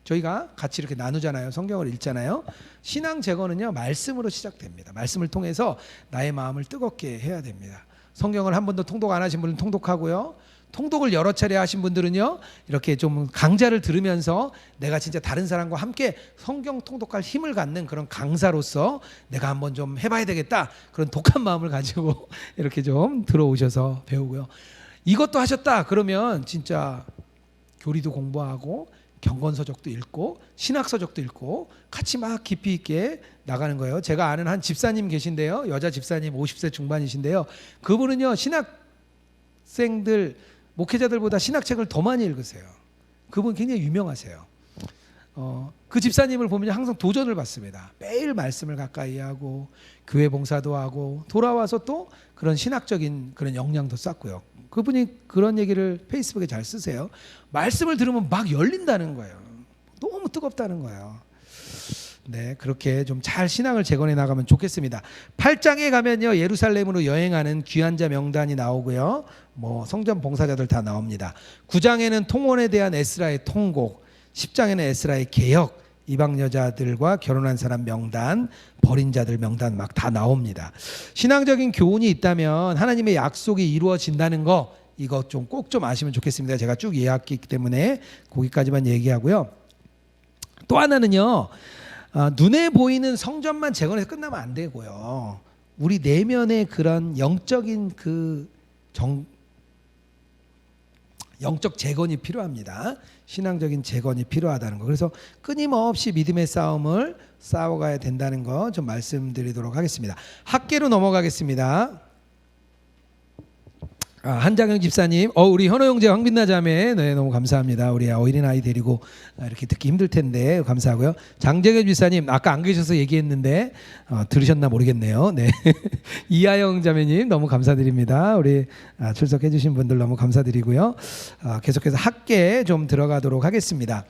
저희가 같이 이렇게 나누잖아요. 성경을 읽잖아요. 신앙 재건은요, 말씀으로 시작됩니다. 말씀을 통해서 나의 마음을 뜨겁게 해야 됩니다. 성경을 한 번도 통독 안 하신 분은 통독하고요. 통독을 여러 차례 하신 분들은요, 이렇게 좀 강좌를 들으면서 내가 진짜 다른 사람과 함께 성경 통독할 힘을 갖는 그런 강사로서 내가 한번 좀 해봐야 되겠다, 그런 독한 마음을 가지고 이렇게 좀 들어오셔서 배우고요. 이것도 하셨다 그러면 진짜 교리도 공부하고 경건서적도 읽고 신학서적도 읽고 같이 막 깊이 있게 나가는 거예요. 제가 아는 한 집사님 계신데요. 여자 집사님 50세 중반이신데요. 그분은요, 신학생들 목회자들보다 신학책을 더 많이 읽으세요. 그분 굉장히 유명하세요. 그 집사님을 보면 항상 도전을 받습니다. 매일 말씀을 가까이 하고 교회 봉사도 하고 돌아와서 또 그런 신학적인 그런 역량도 쌓고요. 그분이 그런 얘기를 페이스북에 잘 쓰세요. 말씀을 들으면 막 열린다는 거예요. 너무 뜨겁다는 거예요. 네, 그렇게 좀 잘 신앙을 재건해 나가면 좋겠습니다. 8장에 가면요, 예루살렘으로 여행하는 귀한 자 명단이 나오고요, 성전 봉사자들 다 나옵니다. 9장에는 통혼에 대한 에스라의 통곡, 10장에는 에스라의 개혁, 이방 여자들과 결혼한 사람 명단, 버린 자들 명단 막 다 나옵니다. 신앙적인 교훈이 있다면 하나님의 약속이 이루어진다는 거, 이거 좀 꼭 좀 아시면 좋겠습니다. 제가 쭉 이해했기 때문에 거기까지만 얘기하고요. 또 하나는요, 눈에 보이는 성전만 재건해서 끝나면 안 되고요. 우리 내면의 그런 영적인 영적 재건이 필요합니다. 신앙적인 재건이 필요하다는 거. 그래서 끊임없이 믿음의 싸움을 싸워가야 된다는 거 좀 말씀드리도록 하겠습니다. 학계로 넘어가겠습니다. 한장영 집사님, 우리 현호 형제 황빛나 자매, 네, 너무 감사합니다. 우리 어린아이 데리고 이렇게 듣기 힘들 텐데 감사하고요. 장재겸 집사님, 아까 안 계셔서 얘기했는데 들으셨나 모르겠네요. 네. 이하영 자매님 너무 감사드립니다. 우리 출석해 주신 분들 너무 감사드리고요. 계속해서 학계 좀 들어가도록 하겠습니다.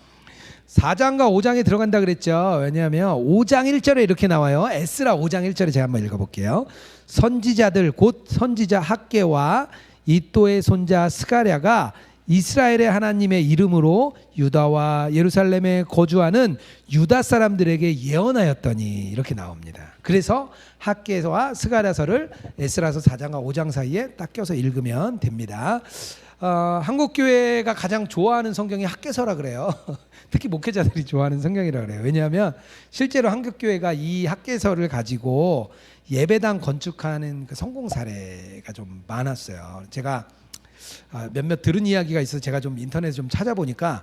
4장과 5장에 들어간다 그랬죠. 왜냐하면 5장 1절에 이렇게 나와요. 에스라 5장 1절에 제가 한번 읽어볼게요. 선지자들 곧 선지자 학계와 이또의 손자 스가랴가 이스라엘의 하나님의 이름으로 유다와 예루살렘에 거주하는 유다 사람들에게 예언하였더니, 이렇게 나옵니다. 그래서 학계와 스가랴서를 에스라서 4장과 5장 사이에 딱 껴서 읽으면 됩니다. 한국교회가 가장 좋아하는 성경이 학계서라 그래요. 특히 목회자들이 좋아하는 성경이라 그래요. 왜냐하면 실제로 한국교회가 이 학계서를 가지고 예배당 건축하는 그 성공 사례가 좀 많았어요. 제가 몇몇 들은 이야기가 있어서 제가 좀 인터넷에 좀 찾아보니까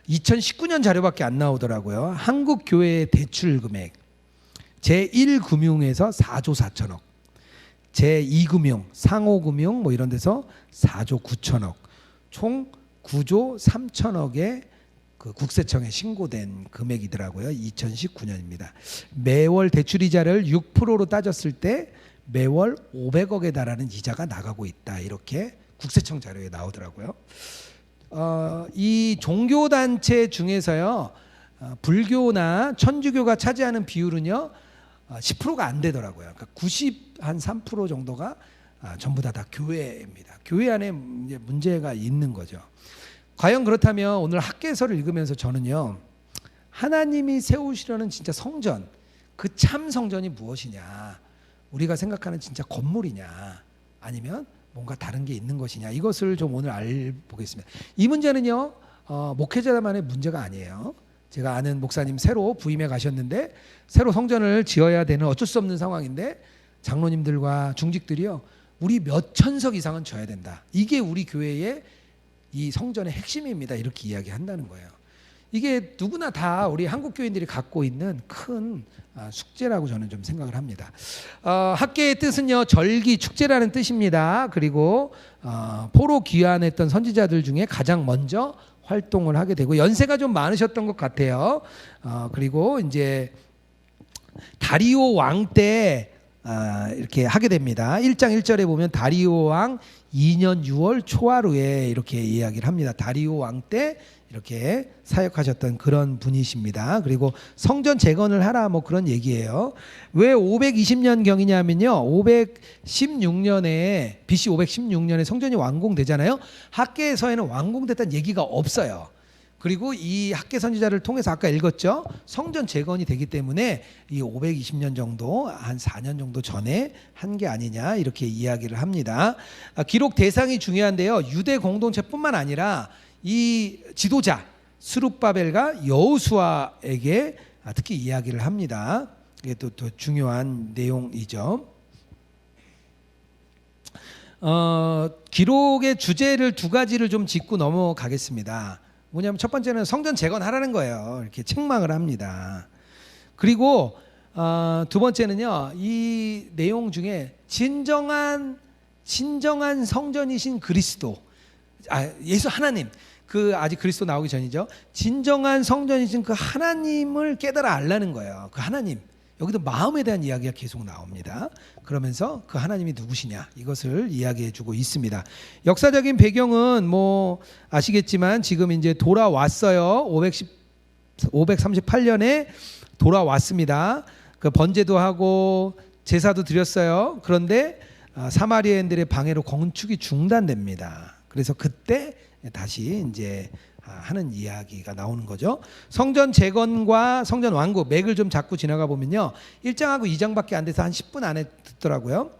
2019년 자료밖에 안 나오더라고요. 한국 교회의 대출 금액 제1금융에서 4조 4천억, 제2금융, 상호금융 이런 데서 4조 9천억, 총 9조 3천억의 그 국세청에 신고된 금액이더라고요. 2019년입니다. 매월 대출이자를 6%로 따졌을 때 매월 500억에 달하는 이자가 나가고 있다. 이렇게 국세청 자료에 나오더라고요. 이 종교단체 중에서요, 불교나 천주교가 차지하는 비율은요 10%가 안 되더라고요. 그러니까 93% 정도가 전부 다 교회입니다. 교회 안에 이제 문제가 있는 거죠. 과연 그렇다면 오늘 학개서를 읽으면서 저는요, 하나님이 세우시려는 진짜 성전, 그 참 성전이 무엇이냐, 우리가 생각하는 진짜 건물이냐, 아니면 뭔가 다른 게 있는 것이냐, 이것을 좀 오늘 알아보겠습니다. 이 문제는요 목회자만의 문제가 아니에요. 제가 아는 목사님 새로 부임해 가셨는데 새로 성전을 지어야 되는 어쩔 수 없는 상황인데 장로님들과 중직들이요, 우리 몇 천석 이상은 져야 된다, 이게 우리 교회의 이 성전의 핵심입니다, 이렇게 이야기한다는 거예요. 이게 누구나 다 우리 한국 교인들이 갖고 있는 큰 숙제라고 저는 좀 생각을 합니다. 학계의 뜻은요 절기 축제라는 뜻입니다. 그리고 포로 귀환했던 선지자들 중에 가장 먼저 활동을 하게 되고 연세가 좀 많으셨던 것 같아요. 그리고 이제 다리오 왕 때 이렇게 하게 됩니다. 1장 1절에 보면 다리오 왕 2년 6월 초하루에 이렇게 이야기를 합니다. 다리오 왕 때 이렇게 사역하셨던 그런 분이십니다. 그리고 성전 재건을 하라 뭐 그런 얘기예요. 왜 520년 경이냐면요, 516년에 BC 516년에 성전이 완공되잖아요. 학개서에는 완공됐다는 얘기가 없어요. 그리고 이 학개 선지자를 통해서 아까 읽었죠, 성전 재건이 되기 때문에 이 520년 정도, 한 4년 정도 전에 한 게 아니냐, 이렇게 이야기를 합니다. 기록 대상이 중요한데요, 유대 공동체뿐만 아니라 이 지도자 스룹바벨과 여호수아에게 특히 이야기를 합니다. 이게 또 중요한 내용이죠. 기록의 주제를 두 가지를 좀 짚고 넘어가겠습니다. 뭐냐면 첫 번째는 성전 재건하라는 거예요. 이렇게 책망을 합니다. 그리고 두 번째는요, 이 내용 중에 진정한 성전이신 그리스도, 예수 하나님, 그 아직 그리스도 나오기 전이죠. 진정한 성전이신 그 하나님을 깨달아 알라는 거예요. 그 하나님, 여기도 마음에 대한 이야기가 계속 나옵니다. 그러면서 그 하나님이 누구시냐, 이것을 이야기해주고 있습니다. 역사적인 배경은 뭐 아시겠지만 지금 이제 돌아왔어요. 538년에 돌아왔습니다. 그 번제도 하고 제사도 드렸어요. 그런데 사마리아인들의 방해로 건축이 중단됩니다. 그래서 그때 다시 이제 하는 이야기가 나오는 거죠. 성전 재건과 성전 완구 맥을 좀 잡고 지나가 보면요, 1장하고 2장밖에 안 돼서 한 10분 안에 듣더라고요.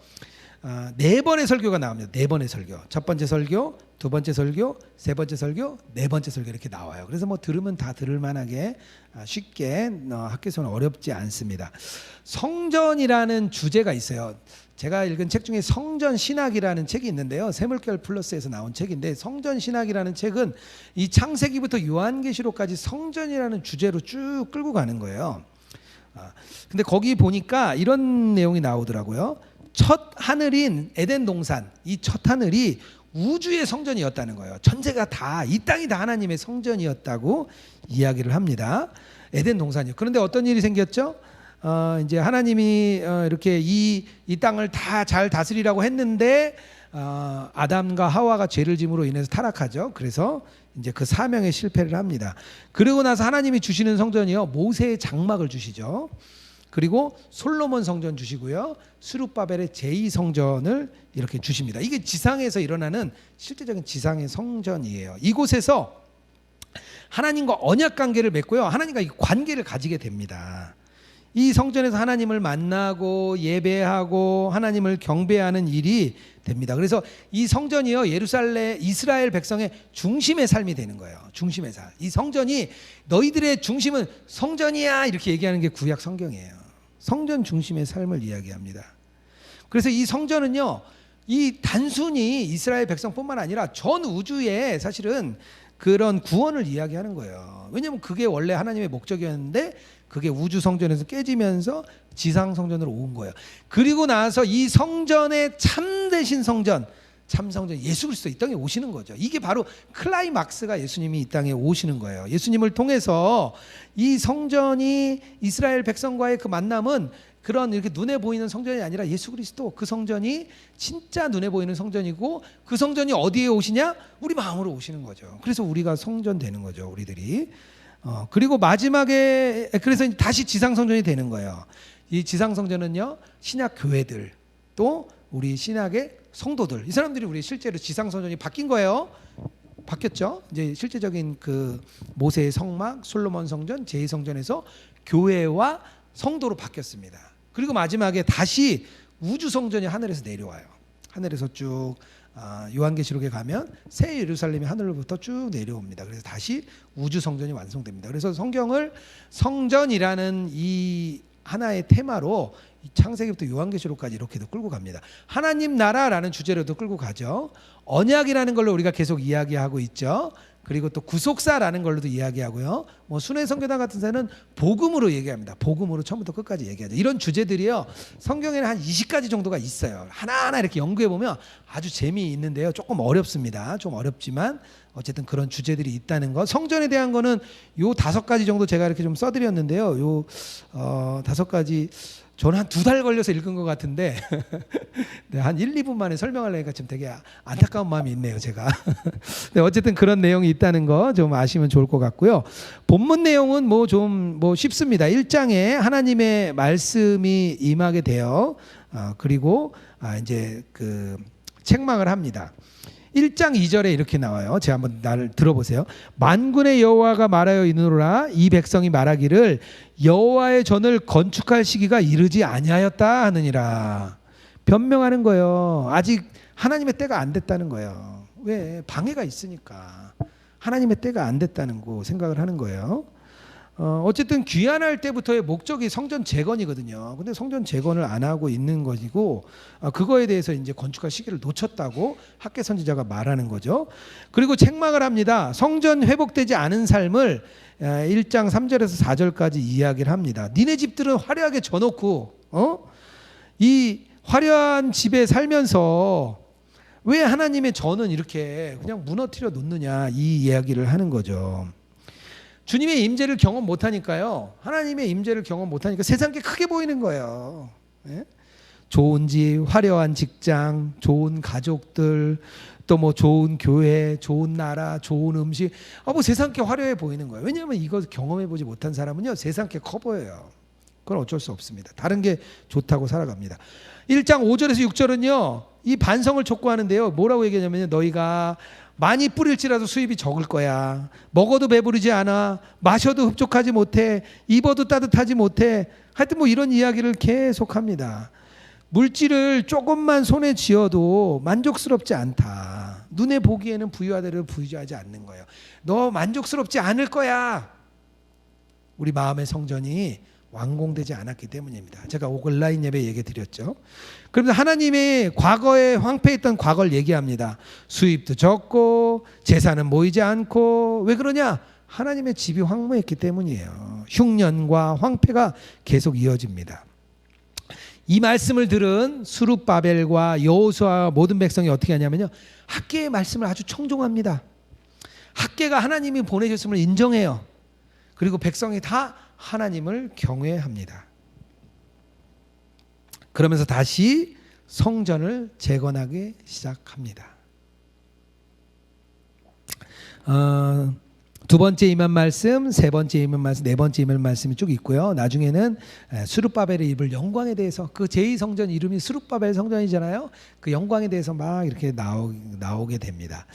4번의 설교가 나옵니다. 4번의 설교. 첫 번째 설교, 두 번째 설교, 세 번째 설교, 네 번째 설교, 이렇게 나와요. 그래서 뭐 들으면 다 들을 만하게 쉽게 학교에서는 어렵지 않습니다. 성전이라는 주제가 있어요. 제가 읽은 책 중에 성전 신학이라는 책이 있는데요, 세물결 플러스에서 나온 책인데, 성전 신학이라는 책은 이 창세기부터 요한계시록까지 성전이라는 주제로 쭉 끌고 가는 거예요. 근데 거기 보니까 이런 내용이 나오더라고요. 첫 하늘인 에덴 동산, 이 첫 하늘이 우주의 성전이었다는 거예요. 전체가 다, 이 땅이 다 하나님의 성전이었다고 이야기를 합니다. 에덴 동산이요. 그런데 어떤 일이 생겼죠? 이제 하나님이 이렇게 이 땅을 다 잘 다스리라고 했는데 아담과 하와가 죄를 짐으로 인해서 타락하죠. 그래서 이제 그 사명에 실패를 합니다. 그리고 나서 하나님이 주시는 성전이요, 모세의 장막을 주시죠. 그리고 솔로몬 성전 주시고요, 스룹바벨의 제2성전을 이렇게 주십니다. 이게 지상에서 일어나는 실제적인 지상의 성전이에요. 이곳에서 하나님과 언약 관계를 맺고요, 하나님과 이 관계를 가지게 됩니다. 이 성전에서 하나님을 만나고 예배하고 하나님을 경배하는 일이 됩니다. 그래서 이 성전이요, 예루살렘 이스라엘 백성의 중심의 삶이 되는 거예요. 중심의 삶. 이 성전이, 너희들의 중심은 성전이야, 이렇게 얘기하는 게 구약 성경이에요. 성전 중심의 삶을 이야기합니다. 그래서 이 성전은요, 이 단순히 이스라엘 백성뿐만 아니라 전 우주에 사실은 그런 구원을 이야기하는 거예요. 왜냐하면 그게 원래 하나님의 목적이었는데 그게 우주 성전에서 깨지면서 지상 성전으로 온 거예요. 그리고 나서 이 성전의 참되신 성전, 참성전 예수 그리스도 이 땅에 오시는 거죠. 이게 바로 클라이막스가 예수님이 이 땅에 오시는 거예요. 예수님을 통해서 이 성전이 이스라엘 백성과의 그 만남은 그런 이렇게 눈에 보이는 성전이 아니라 예수 그리스도, 그 성전이 진짜 눈에 보이는 성전이고, 그 성전이 어디에 오시냐? 우리 마음으로 오시는 거죠. 그래서 우리가 성전 되는 거죠, 우리들이. 그리고 마지막에 그래서 다시 지상성전이 되는 거예요. 이 지상성전은요, 신약 교회들 또 우리 신약의 성도들, 이 사람들이 우리 실제로 지상성전이 바뀐 거예요. 바뀌었죠. 이제 실제적인 그 모세의 성막, 솔로몬 성전, 제2성전에서 교회와 성도로 바뀌었습니다. 그리고 마지막에 다시 우주 성전이 하늘에서 내려와요. 하늘에서 쭉 요한계시록에 가면 새 예루살렘이 하늘로부터 쭉 내려옵니다. 그래서 다시 우주 성전이 완성됩니다. 그래서 성경을 성전이라는 이 하나의 테마로 창세기부터 요한계시록까지 이렇게도 끌고 갑니다. 하나님 나라라는 주제로도 끌고 가죠. 언약이라는 걸로 우리가 계속 이야기하고 있죠. 그리고 또 구속사라는 걸로도 이야기하고요. 뭐 순회성교단 같은 데는 복음으로 얘기합니다. 복음으로 처음부터 끝까지 얘기하죠. 이런 주제들이요, 성경에는 한 20가지 정도가 있어요. 하나하나 이렇게 연구해 보면 아주 재미있는데요, 조금 어렵습니다. 좀 어렵지만 어쨌든 그런 주제들이 있다는 것. 성전에 대한 거는 요 5가지 정도 제가 이렇게 좀 써드렸는데요. 요 5가지 저는 한 2달 걸려서 읽은 것 같은데 네, 한 1, 2분 만에 설명하려니까 좀 되게 안타까운 마음이 있네요, 제가. 네, 어쨌든 그런 내용이 있다는 거 좀 아시면 좋을 것 같고요. 본문 내용은 뭐 좀 쉽습니다. 1장에 하나님의 말씀이 임하게 돼요. 그리고 이제 그 책망을 합니다. 1장 2절에 이렇게 나와요. 제가 한번 나를 들어보세요. 만군의 여호와가 말하여 이르노라, 이 백성이 말하기를 여호와의 전을 건축할 시기가 이르지 아니하였다 하느니라. 변명하는 거예요. 아직 하나님의 때가 안 됐다는 거예요. 왜? 방해가 있으니까 하나님의 때가 안 됐다는 거 생각을 하는 거예요. 어쨌든 귀환할 때부터의 목적이 성전 재건이거든요. 근데 성전 재건을 안 하고 있는 것이고, 그거에 대해서 이제 건축할 시기를 놓쳤다고 학개 선지자가 말하는 거죠. 그리고 책망을 합니다. 성전 회복되지 않은 삶을 1장 3절에서 4절까지 이야기를 합니다. 니네 집들은 화려하게 져놓고 이 화려한 집에 살면서 왜 하나님의 전은 이렇게 그냥 무너뜨려 놓느냐, 이 이야기를 하는 거죠. 주님의 임재를 경험 못하니까요, 하나님의 임재를 경험 못하니까 세상이 크게 보이는 거예요. 예? 좋은 집, 화려한 직장, 좋은 가족들, 또 뭐 좋은 교회, 좋은 나라, 좋은 음식, 뭐 세상께 화려해 보이는 거예요. 왜냐하면 이거 경험해 보지 못한 사람은요, 세상께 커 보여요. 그건 어쩔 수 없습니다. 다른 게 좋다고 살아갑니다. 1장 5절에서 6절은요, 이 반성을 촉구하는데요, 뭐라고 얘기하냐면요, 너희가 많이 뿌릴지라도 수입이 적을 거야. 먹어도 배부르지 않아. 마셔도 흡족하지 못해. 입어도 따뜻하지 못해. 하여튼 뭐 이런 이야기를 계속합니다. 물질을 조금만 손에 쥐어도 만족스럽지 않다. 눈에 보기에는 부유하다를 부유하지 않는 거예요. 너 만족스럽지 않을 거야. 우리 마음의 성전이 완공되지 않았기 때문입니다. 제가 온라인 예배 얘기 드렸죠. 그러면서 하나님의 과거에 황폐했던 과거를 얘기합니다. 수입도 적고 재산은 모이지 않고. 왜 그러냐? 하나님의 집이 황무했기 때문이에요. 흉년과 황폐가 계속 이어집니다. 이 말씀을 들은 스룹바벨과 여호수아 모든 백성이 어떻게 하냐면요, 학개의 말씀을 아주 청종합니다. 학개가 하나님이 보내셨음을 인정해요. 그리고 백성이 다 하나님을 경외합니다. 그러면서 다시 성전을 재건하기 시작합니다. 두 번째 임한 말씀, 세 번째 임한 말씀, 네 번째 임한 말씀이 쭉 있고요. 나중에는 스룹바벨의 입을 영광에 대해서, 그 제2성전 이름이 스룹바벨 성전이잖아요. 그 영광에 대해서 막 이렇게 나오게 됩니다.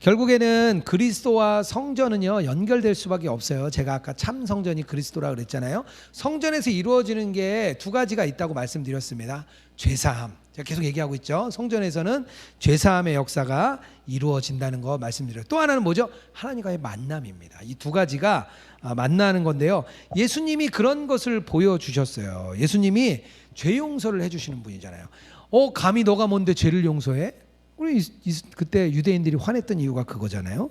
결국에는 그리스도와 성전은요, 연결될 수밖에 없어요. 제가 아까 참 성전이 그리스도라 그랬잖아요. 성전에서 이루어지는 게 2가지가 있다고 말씀드렸습니다. 죄사함, 제가 계속 얘기하고 있죠. 성전에서는 죄사함의 역사가 이루어진다는 거 말씀드려요. 또 하나는 뭐죠? 하나님과의 만남입니다. 이 2가지가 만나는 건데요, 예수님이 그런 것을 보여주셨어요. 예수님이 죄 용서를 해주시는 분이잖아요. 감히 너가 뭔데 죄를 용서해? 우리 그때 유대인들이 화냈던 이유가 그거잖아요.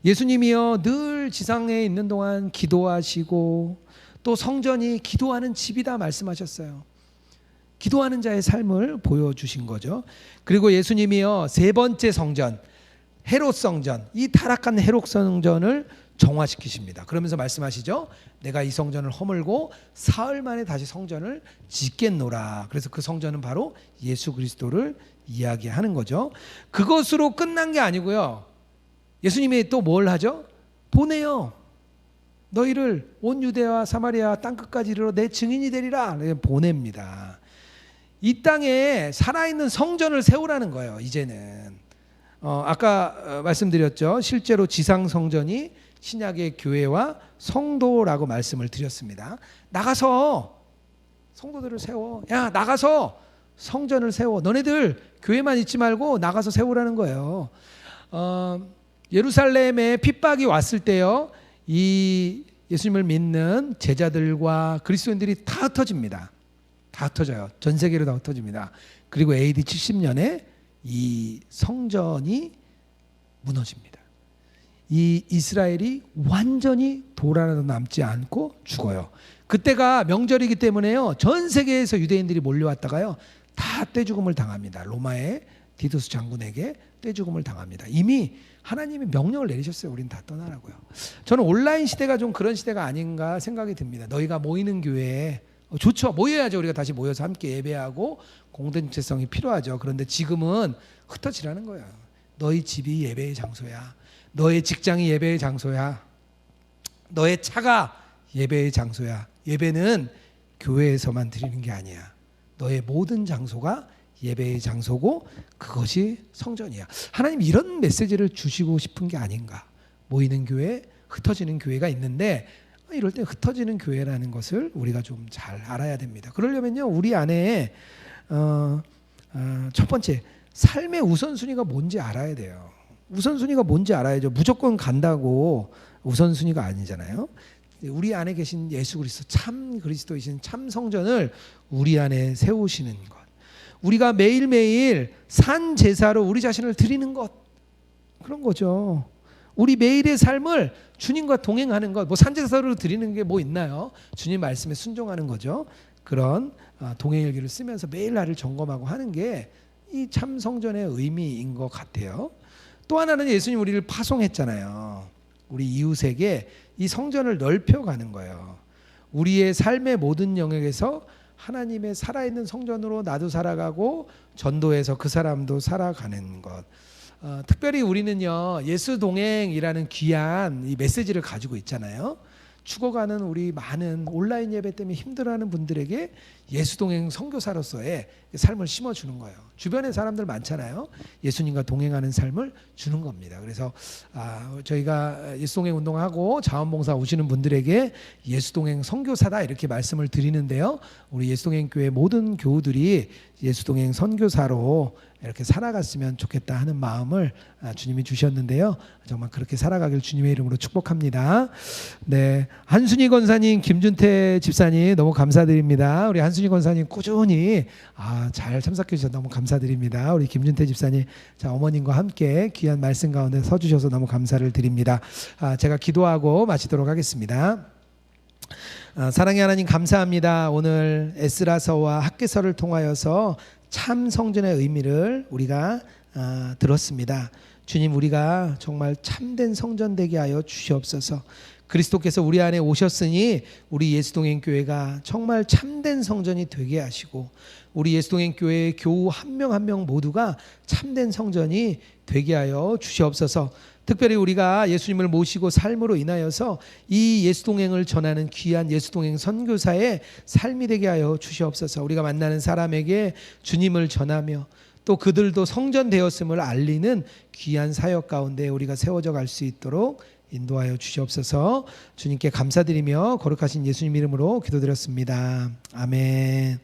예수님이요, 늘 지상에 있는 동안 기도하시고, 또 성전이 기도하는 집이다 말씀하셨어요. 기도하는 자의 삶을 보여주신 거죠. 그리고 예수님이요, 3번째 성전, 헤롯 성전, 이 타락한 헤롯 성전을 정화시키십니다. 그러면서 말씀하시죠. 내가 이 성전을 허물고 사흘 만에 다시 성전을 짓겠노라. 그래서 그 성전은 바로 예수 그리스도를 이야기하는 거죠. 그것으로 끝난 게 아니고요, 예수님이 또 뭘 하죠? 보내요. 너희를 온 유대와 사마리아 땅끝까지 이르러 내 증인이 되리라 보냅니다. 이 땅에 살아있는 성전을 세우라는 거예요. 이제는 아까 말씀드렸죠. 실제로 지상 성전이 신약의 교회와 성도라고 말씀을 드렸습니다. 나가서 성도들을 세워. 야, 나가서 성전을 세워. 너네들 교회만 있지 말고 나가서 세우라는 거예요. 예루살렘에 핍박이 왔을 때요, 이 예수님을 믿는 제자들과 그리스도인들이 다 흩어집니다. 다 흩어져요. 전 세계로 다 흩어집니다. 그리고 AD 70년에 이 성전이 무너집니다. 이 이스라엘이 완전히 돌 하나도 남지 않고 죽어요. 그때가 명절이기 때문에요, 전 세계에서 유대인들이 몰려왔다가요 다 떼죽음을 당합니다. 로마의 디도스 장군에게 떼죽음을 당합니다. 이미 하나님이 명령을 내리셨어요. 우린 다 떠나라고요. 저는 온라인 시대가 좀 그런 시대가 아닌가 생각이 듭니다. 너희가 모이는 교회에 좋죠. 모여야죠. 우리가 다시 모여서 함께 예배하고 공동체성이 필요하죠. 그런데 지금은 흩어지라는 거예요. 너희 집이 예배의 장소야. 너의 직장이 예배의 장소야. 너의 차가 예배의 장소야. 예배는 교회에서만 드리는 게 아니야. 너의 모든 장소가 예배의 장소고 그것이 성전이야. 하나님 이런 메시지를 주시고 싶은 게 아닌가. 모이는 교회, 흩어지는 교회가 있는데 이럴 때 흩어지는 교회라는 것을 우리가 좀 잘 알아야 됩니다. 그러려면요, 우리 안에 첫 번째 삶의 우선순위가 뭔지 알아야 돼요. 우선순위가 뭔지 알아야죠. 무조건 간다고 우선순위가 아니잖아요. 우리 안에 계신 예수 그리스도, 참 그리스도이신 참 성전을 우리 안에 세우시는 것, 우리가 매일매일 산 제사로 우리 자신을 드리는 것, 그런 거죠. 우리 매일의 삶을 주님과 동행하는 것, 뭐 산제사로 드리는 게 뭐 있나요? 주님 말씀에 순종하는 거죠. 그런 동행일기를 쓰면서 매일 나를 점검하고 하는 게 이 참 성전의 의미인 것 같아요. 또 하나는 예수님 우리를 파송했잖아요. 우리 이웃에게 이 성전을 넓혀가는 거예요. 우리의 삶의 모든 영역에서 하나님의 살아있는 성전으로 나도 살아가고 전도해서 그 사람도 살아가는 것. 특별히 우리는요, 예수 동행이라는 귀한 이 메시지를 가지고 있잖아요. 죽어가는 우리 많은 온라인 예배 때문에 힘들어하는 분들에게 예수 동행 선교사로서의 삶을 심어주는 거예요. 주변에 사람들 많잖아요. 예수님과 동행하는 삶을 주는 겁니다. 그래서 저희가 예수 동행 운동하고 자원봉사 오시는 분들에게 예수 동행 선교사다 이렇게 말씀을 드리는데요, 우리 예수 동행 교회 모든 교우들이 예수 동행 선교사로 이렇게 살아갔으면 좋겠다 하는 마음을 주님이 주셨는데요, 정말 그렇게 살아가길 주님의 이름으로 축복합니다. 네, 한순희 권사님, 김준태 집사님 너무 감사드립니다. 우리 한순희 권사님 꾸준히 잘 참석해 주셔서 너무 감사드립니다. 우리 김준태 집사님, 어머님과 함께 귀한 말씀 가운데 서주셔서 너무 감사를 드립니다. 제가 기도하고 마치도록 하겠습니다. 사랑의 하나님 감사합니다. 오늘 에스라서와 학개서를 통하여서 참 성전의 의미를 우리가 들었습니다. 주님, 우리가 정말 참된 성전 되게 하여 주시옵소서. 그리스도께서 우리 안에 오셨으니 우리 예수동행교회가 정말 참된 성전이 되게 하시고, 우리 예수동행교회의 교우 한 명 한 명 모두가 참된 성전이 되게 하여 주시옵소서. 특별히 우리가 예수님을 모시고 삶으로 인하여서 이 예수동행을 전하는 귀한 예수동행 선교사의 삶이 되게 하여 주시옵소서. 우리가 만나는 사람에게 주님을 전하며 또 그들도 성전 되었음을 알리는 귀한 사역 가운데 우리가 세워져 갈 수 있도록 인도하여 주시옵소서. 주님께 감사드리며 거룩하신 예수님 이름으로 기도드렸습니다. 아멘.